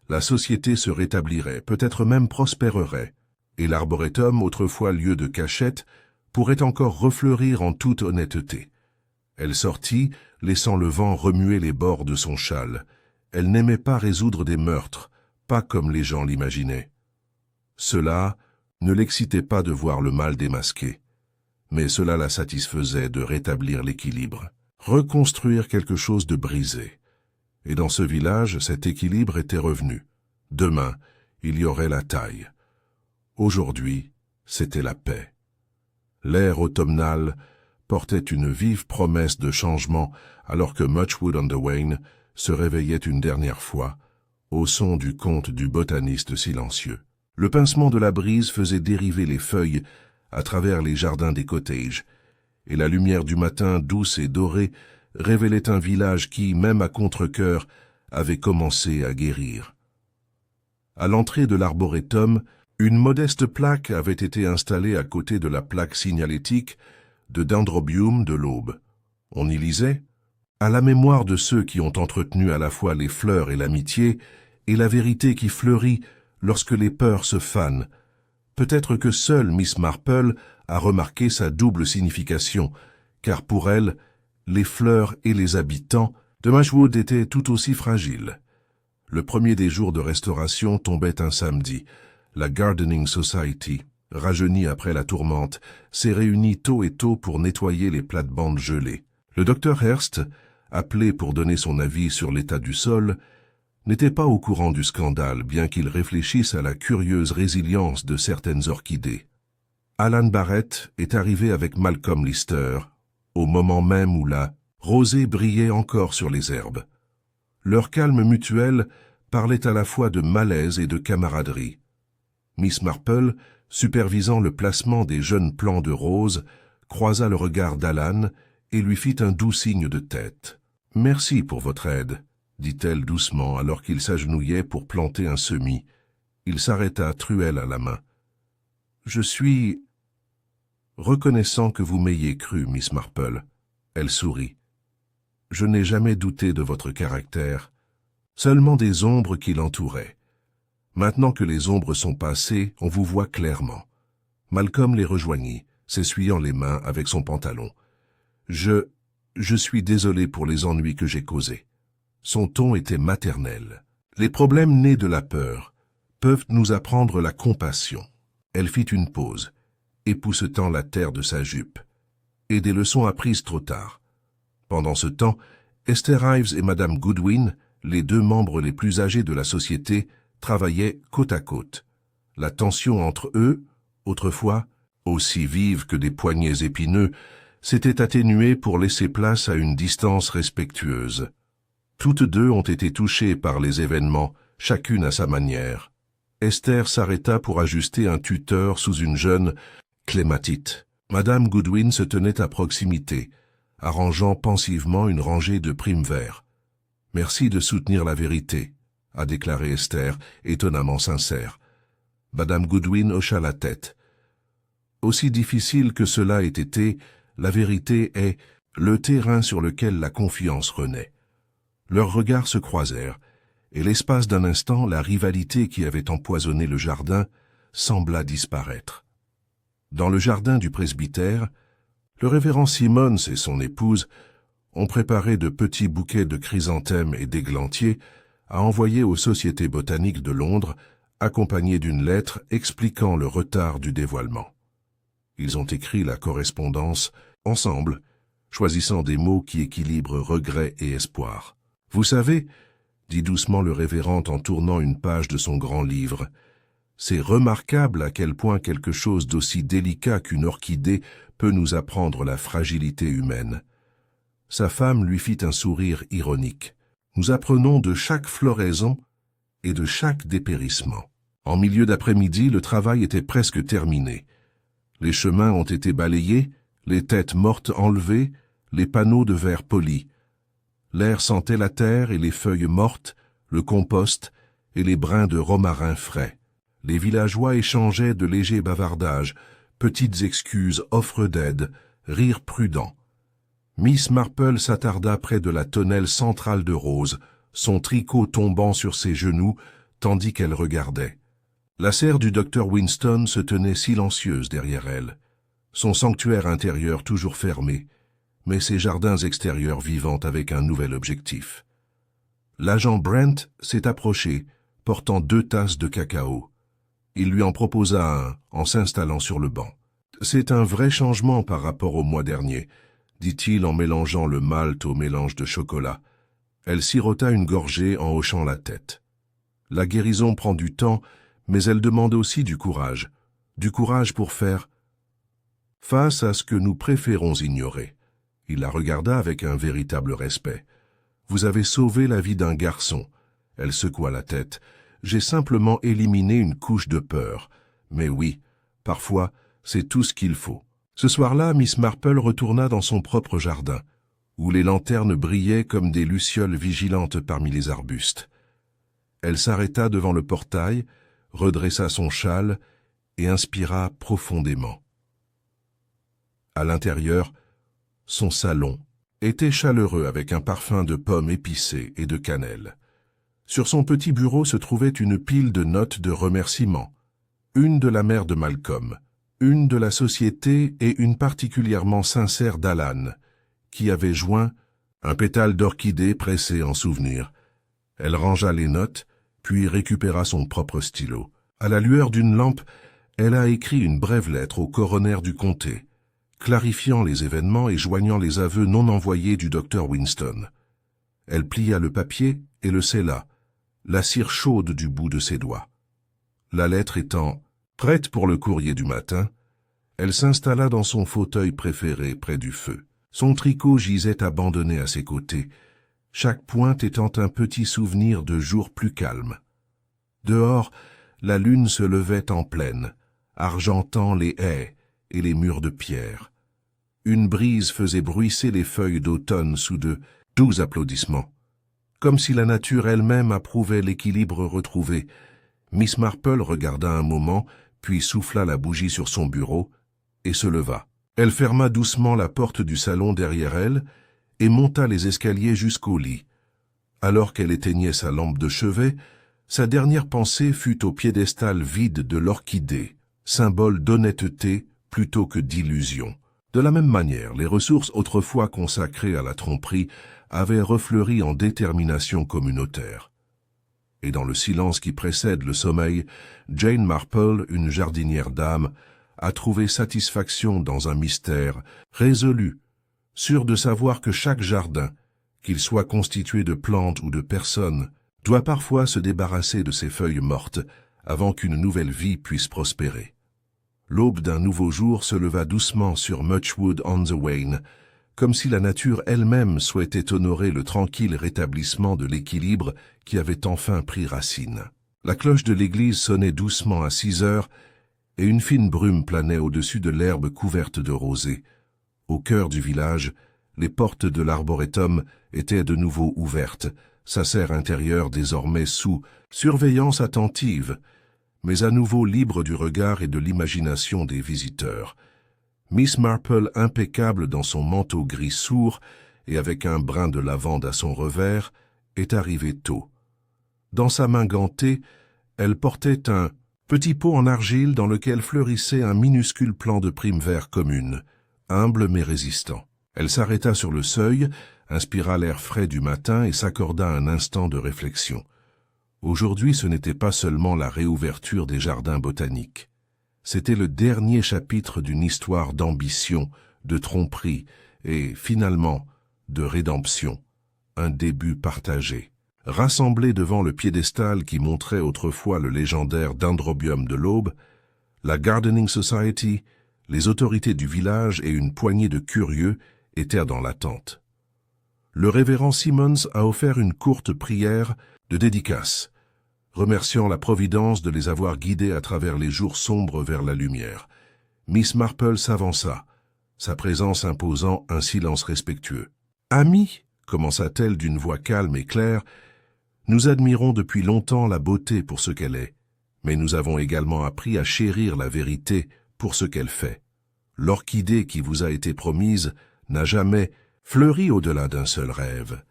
La société se rétablirait, peut-être même prospérerait, et l'arboretum, autrefois lieu de cachette, pourrait encore refleurir en toute honnêteté. Elle sortit, laissant le vent remuer les bords de son châle. Elle n'aimait pas résoudre des meurtres, pas comme les gens l'imaginaient. Cela ne l'excitait pas de voir le mal démasqué, mais cela la satisfaisait de rétablir l'équilibre, reconstruire quelque chose de brisé. Et dans ce village, cet équilibre était revenu. Demain, il y aurait la taille. Aujourd'hui, c'était la paix. L'air automnal portait une vive promesse de changement alors que Muchwood-on-the-Wain se réveillait une dernière fois, au son du conte du botaniste silencieux. Le pincement de la brise faisait dériver les feuilles à travers les jardins des cottages, et la lumière du matin douce et dorée révélait un village qui, même à contre-cœur, avait commencé à guérir. À l'entrée de l'arboretum, une modeste plaque avait été installée à côté de la plaque signalétique de Dendrobium de l'Aube. On y lisait « À la mémoire de ceux qui ont entretenu à la fois les fleurs et l'amitié, et la vérité qui fleurit lorsque les peurs se fanent. Peut-être que seule Miss Marple a remarqué sa double signification, car pour elle, les fleurs et les habitants de Muchwood étaient tout aussi fragiles. Le premier des jours de restauration tombait un samedi. La Gardening Society, rajeunie après la tourmente, s'est réunie tôt et tôt pour nettoyer les plates-bandes gelées. Le docteur Hearst, appelé pour donner son avis sur l'état du sol, n'était pas au courant du scandale, bien qu'il réfléchisse à la curieuse résilience de certaines orchidées. Alan Barrett est arrivé avec Malcolm Lister, au moment même où la rosée brillait encore sur les herbes. Leur calme mutuel parlait à la fois de malaise et de camaraderie. Miss Marple, supervisant le placement des jeunes plants de roses, croisa le regard d'Alan et lui fit un doux signe de tête. « Merci pour votre aide », dit-elle doucement alors qu'il s'agenouillait pour planter un semis. Il s'arrêta, truelle à la main. « Je suis reconnaissant que vous m'ayez cru, Miss Marple. » Elle sourit. « Je n'ai jamais douté de votre caractère, seulement des ombres qui l'entouraient. Maintenant que les ombres sont passées, on vous voit clairement. » Malcolm les rejoignit. s'essuyant les mains avec son pantalon. Je suis désolé pour les ennuis que j'ai causés. Son ton était maternel. Les problèmes nés de la peur peuvent nous apprendre la compassion. Elle fit une pause, époussetant la terre de sa jupe, et des leçons apprises trop tard. Pendant ce temps, Esther Ives et Madame Goodwin, les deux membres les plus âgés de la société, travaillaient côte à côte. La tension entre eux, autrefois aussi vive que des poignets épineux, s'était atténuée pour laisser place à une distance respectueuse. Toutes deux ont été touchées par les événements, chacune à sa manière. Esther s'arrêta pour ajuster un tuteur sous une jeune clématite. Madame Goodwin se tenait à proximité, arrangeant pensivement une rangée de primes verts. « Merci de soutenir la vérité », a déclaré Esther, étonnamment sincère. Madame Goodwin hocha la tête. Aussi difficile que cela ait été, la vérité est le terrain sur lequel la confiance renaît. Leurs regards se croisèrent, et l'espace d'un instant, la rivalité qui avait empoisonné le jardin sembla disparaître. Dans le jardin du presbytère, le révérend Simmons et son épouse ont préparé de petits bouquets de chrysanthèmes et d'églantiers à envoyer aux sociétés botaniques de Londres, accompagnés d'une lettre expliquant le retard du dévoilement. Ils ont écrit la correspondance ensemble, choisissant des mots qui équilibrent regret et espoir. « Vous savez, » dit doucement le révérend en tournant une page de son grand livre, « c'est remarquable à quel point quelque chose d'aussi délicat qu'une orchidée peut nous apprendre la fragilité humaine. » Sa femme lui fit un sourire ironique. « Nous apprenons de chaque floraison et de chaque dépérissement. » En milieu d'après-midi, le travail était presque terminé. Les chemins ont été balayés, les têtes mortes enlevées, les panneaux de verre polis. L'air sentait la terre et les feuilles mortes, le compost et les brins de romarin frais. Les villageois échangeaient de légers bavardages, petites excuses, offres d'aide, rires prudents. Miss Marple s'attarda près de la tonnelle centrale de Rose, son tricot tombant sur ses genoux, tandis qu'elle regardait. La serre du docteur Winston se tenait silencieuse derrière elle, son sanctuaire intérieur toujours fermé, mais ses jardins extérieurs vivant avec un nouvel objectif. L'agent Brent s'est approché, portant 2 tasses de cacao. Il lui en proposa un, en s'installant sur le banc. « C'est un vrai changement par rapport au mois dernier », dit-il en mélangeant le malt au mélange de chocolat. Elle sirota une gorgée en hochant la tête. La guérison prend du temps, mais elle demande aussi du courage pour faire face à ce que nous préférons ignorer. Il la regarda avec un véritable respect. « Vous avez sauvé la vie d'un garçon. » Elle secoua la tête. « J'ai simplement éliminé une couche de peur. Mais oui, parfois, c'est tout ce qu'il faut. » Ce soir-là, Miss Marple retourna dans son propre jardin, où les lanternes brillaient comme des lucioles vigilantes parmi les arbustes. Elle s'arrêta devant le portail, redressa son châle et inspira profondément. À l'intérieur, son salon était chaleureux avec un parfum de pommes épicées et de cannelle. Sur son petit bureau se trouvait une pile de notes de remerciements, une de la mère de Malcolm, une de la société et une particulièrement sincère d'Alan, qui avait joint un pétale d'orchidée pressé en souvenir. Elle rangea les notes, puis récupéra son propre stylo. À la lueur d'une lampe, elle a écrit une brève lettre au coroner du comté, clarifiant les événements et joignant les aveux non envoyés du docteur Winston. Elle plia le papier et le scella, la cire chaude du bout de ses doigts. La lettre étant prête pour le courrier du matin, elle s'installa dans son fauteuil préféré près du feu. Son tricot gisait abandonné à ses côtés, chaque pointe étant un petit souvenir de jours plus calmes. Dehors, la lune se levait en pleine, argentant les haies et les murs de pierre. Une brise faisait bruisser les feuilles d'automne sous de doux applaudissements. Comme si la nature elle-même approuvait l'équilibre retrouvé, Miss Marple regarda un moment, puis souffla la bougie sur son bureau et se leva. Elle ferma doucement la porte du salon derrière elle et monta les escaliers jusqu'au lit. Alors qu'elle éteignait sa lampe de chevet, sa dernière pensée fut au piédestal vide de l'orchidée, symbole d'honnêteté, plutôt que d'illusions. De la même manière, les ressources autrefois consacrées à la tromperie avaient refleuri en détermination communautaire. Et dans le silence qui précède le sommeil, Jane Marple, une jardinière d'âme, a trouvé satisfaction dans un mystère résolu, sûre de savoir que chaque jardin, qu'il soit constitué de plantes ou de personnes, doit parfois se débarrasser de ses feuilles mortes avant qu'une nouvelle vie puisse prospérer. L'aube d'un nouveau jour se leva doucement sur Muchwood-on-the-Wain, comme si la nature elle-même souhaitait honorer le tranquille rétablissement de l'équilibre qui avait enfin pris racine. La cloche de l'église sonnait doucement à 6 heures, et une fine brume planait au-dessus de l'herbe couverte de rosée. Au cœur du village, les portes de l'arboretum étaient de nouveau ouvertes, sa serre intérieure désormais sous surveillance attentive, mais à nouveau libre du regard et de l'imagination des visiteurs. Miss Marple, impeccable dans son manteau gris sourd et avec un brin de lavande à son revers, est arrivée tôt. Dans sa main gantée, elle portait un petit pot en argile dans lequel fleurissait un minuscule plant de prime vert commune, humble mais résistant. Elle s'arrêta sur le seuil, inspira l'air frais du matin et s'accorda un instant de réflexion. Aujourd'hui, ce n'était pas seulement la réouverture des jardins botaniques. C'était le dernier chapitre d'une histoire d'ambition, de tromperie et, finalement, de rédemption, un début partagé. Rassemblés devant le piédestal qui montrait autrefois le légendaire dendrobium de l'Aube, la Gardening Society, les autorités du village et une poignée de curieux étaient dans l'attente. Le révérend Simmons a offert une courte prière de dédicace, remerciant la Providence de les avoir guidés à travers les jours sombres vers la lumière. Miss Marple s'avança, sa présence imposant un silence respectueux. « Amis, commença-t-elle d'une voix calme et claire, nous admirons depuis longtemps la beauté pour ce qu'elle est, mais nous avons également appris à chérir la vérité pour ce qu'elle fait. L'orchidée qui vous a été promise n'a jamais fleuri au-delà d'un seul rêve,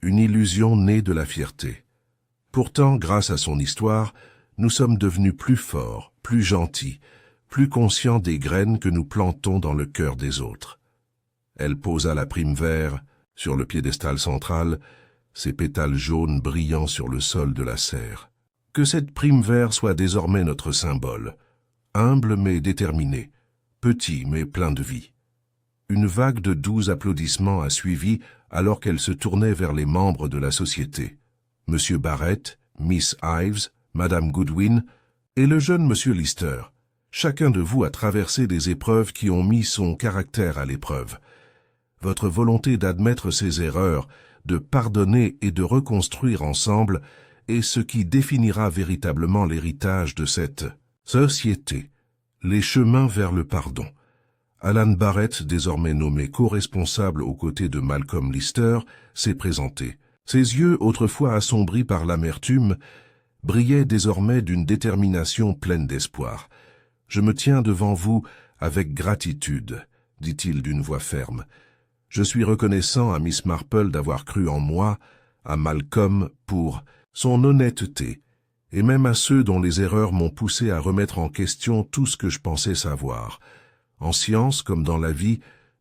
une illusion née de la fierté. Pourtant, grâce à son histoire, nous sommes devenus plus forts, plus gentils, plus conscients des graines que nous plantons dans le cœur des autres. » Elle posa la prime vert sur le piédestal central, ses pétales jaunes brillant sur le sol de la serre. Que cette prime vert soit désormais notre symbole, humble mais déterminé, petit mais plein de vie. Une vague de doux applaudissements a suivi alors qu'elle se tournait vers les membres de la société. Monsieur Barrett, Miss Ives, Madame Goodwin et le jeune Monsieur Lister. Chacun de vous a traversé des épreuves qui ont mis son caractère à l'épreuve. Votre volonté d'admettre ses erreurs, de pardonner et de reconstruire ensemble est ce qui définira véritablement l'héritage de cette société, les chemins vers le pardon. Alan Barrett, désormais nommé co-responsable aux côtés de Malcolm Lister, s'est présenté. Ses yeux, autrefois assombris par l'amertume, brillaient désormais d'une détermination pleine d'espoir. « Je me tiens devant vous avec gratitude, » dit-il d'une voix ferme. « Je suis reconnaissant à Miss Marple d'avoir cru en moi, à Malcolm pour son honnêteté, et même à ceux dont les erreurs m'ont poussé à remettre en question tout ce que je pensais savoir. En science, comme dans la vie,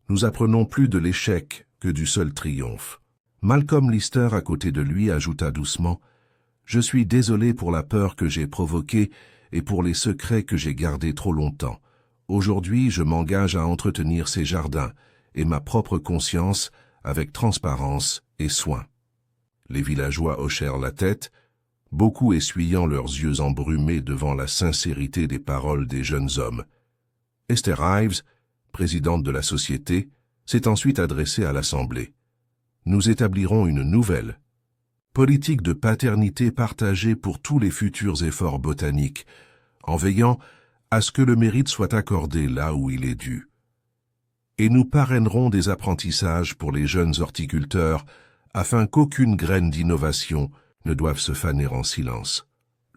nous apprenons plus de l'échec que du seul triomphe. » Malcolm Lister, à côté de lui, ajouta doucement « Je suis désolé pour la peur que j'ai provoquée et pour les secrets que j'ai gardés trop longtemps. Aujourd'hui, je m'engage à entretenir ces jardins et ma propre conscience avec transparence et soin. » Les villageois hochèrent la tête, beaucoup essuyant leurs yeux embrumés devant la sincérité des paroles des jeunes hommes. Esther Ives, présidente de la société, s'est ensuite adressée à l'Assemblée. Nous établirons une nouvelle politique de paternité partagée pour tous les futurs efforts botaniques, en veillant à ce que le mérite soit accordé là où il est dû. Et nous parrainerons des apprentissages pour les jeunes horticulteurs afin qu'aucune graine d'innovation ne doive se faner en silence.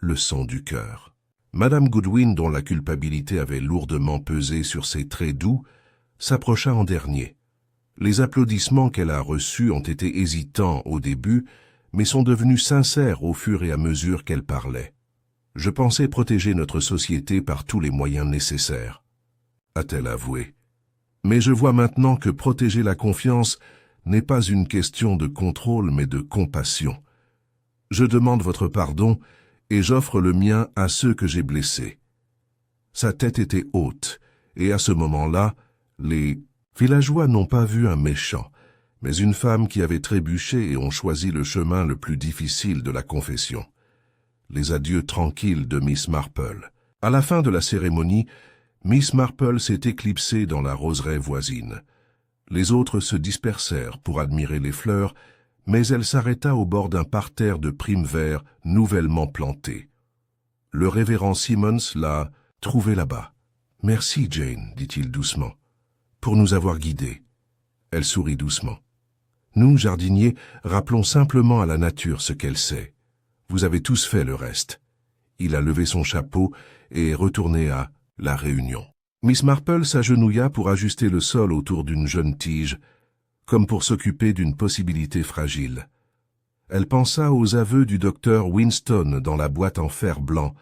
Leçon du cœur. Madame Goodwin, dont la culpabilité avait lourdement pesé sur ses traits doux, s'approcha en dernier. Les applaudissements qu'elle a reçus ont été hésitants au début, mais sont devenus sincères au fur et à mesure qu'elle parlait. Je pensais protéger notre société par tous les moyens nécessaires. a-t-elle avoué. Mais je vois maintenant que protéger la confiance n'est pas une question de contrôle mais de compassion. Je demande votre pardon et j'offre le mien à ceux que j'ai blessés. Sa tête était haute, et à ce moment-là, les villageois n'ont pas vu un méchant, mais une femme qui avait trébuché et ont choisi le chemin le plus difficile de la confession. Les adieux tranquilles de Miss Marple. À la fin de la cérémonie, Miss Marple s'est éclipsée dans la roseraie voisine. Les autres se dispersèrent pour admirer les fleurs, mais elle s'arrêta au bord d'un parterre de primes verts nouvellement plantés. Le révérend Simmons l'a trouvé là-bas. « Merci, Jane, dit-il doucement, pour nous avoir guidés. » Elle sourit doucement. « Nous, jardiniers, rappelons simplement à la nature ce qu'elle sait. Vous avez tous fait le reste. » Il a levé son chapeau et est retourné à la réunion. Miss Marple s'agenouilla pour ajuster le sol autour d'une jeune tige, comme pour s'occuper d'une possibilité fragile. Elle pensa aux aveux du docteur Winston dans la boîte en fer blanc,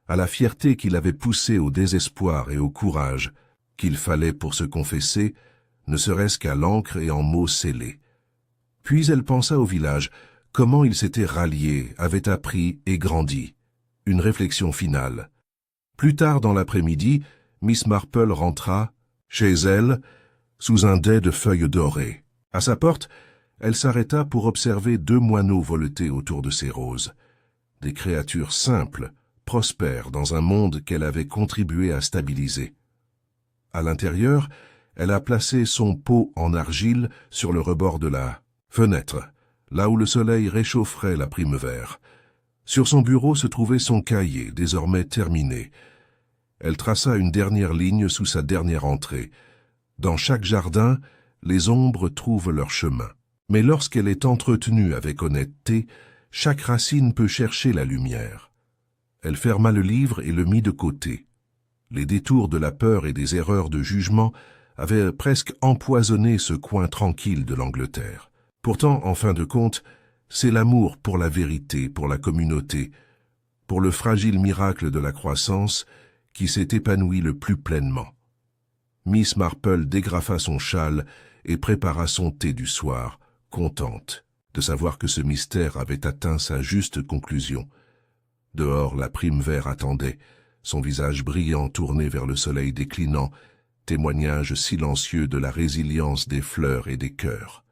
à la fierté qu'il avait poussée au désespoir et au courage qu'il fallait pour se confesser, ne serait-ce qu'à l'encre et en mots scellés. Puis elle pensa au village, comment il s'était rallié, avait appris et grandi. Une réflexion finale. Plus tard dans l'après-midi, Miss Marple rentra, chez elle, sous un dais de feuilles dorées. À sa porte, elle s'arrêta pour observer 2 moineaux voleter autour de ses roses. Des créatures simples, prospères dans un monde qu'elle avait contribué à stabiliser. À l'intérieur, elle a placé son pot en argile sur le rebord de la fenêtre, là où le soleil réchaufferait la primevère. Sur son bureau se trouvait son cahier, désormais terminé. Elle traça une dernière ligne sous sa dernière entrée. Dans chaque jardin, les ombres trouvent leur chemin. Mais lorsqu'elle est entretenue avec honnêteté, chaque racine peut chercher la lumière. Elle ferma le livre et le mit de côté. Les détours de la peur et des erreurs de jugement avaient presque empoisonné ce coin tranquille de l'Angleterre. Pourtant, en fin de compte, c'est l'amour pour la vérité, pour la communauté, pour le fragile miracle de la croissance qui s'est épanoui le plus pleinement. Miss Marple dégrafa son châle et prépara son thé du soir, contente de savoir que ce mystère avait atteint sa juste conclusion. Dehors, la prime-vert attendait, son visage brillant tourné vers le soleil déclinant, témoignage silencieux de la résilience des fleurs et des cœurs.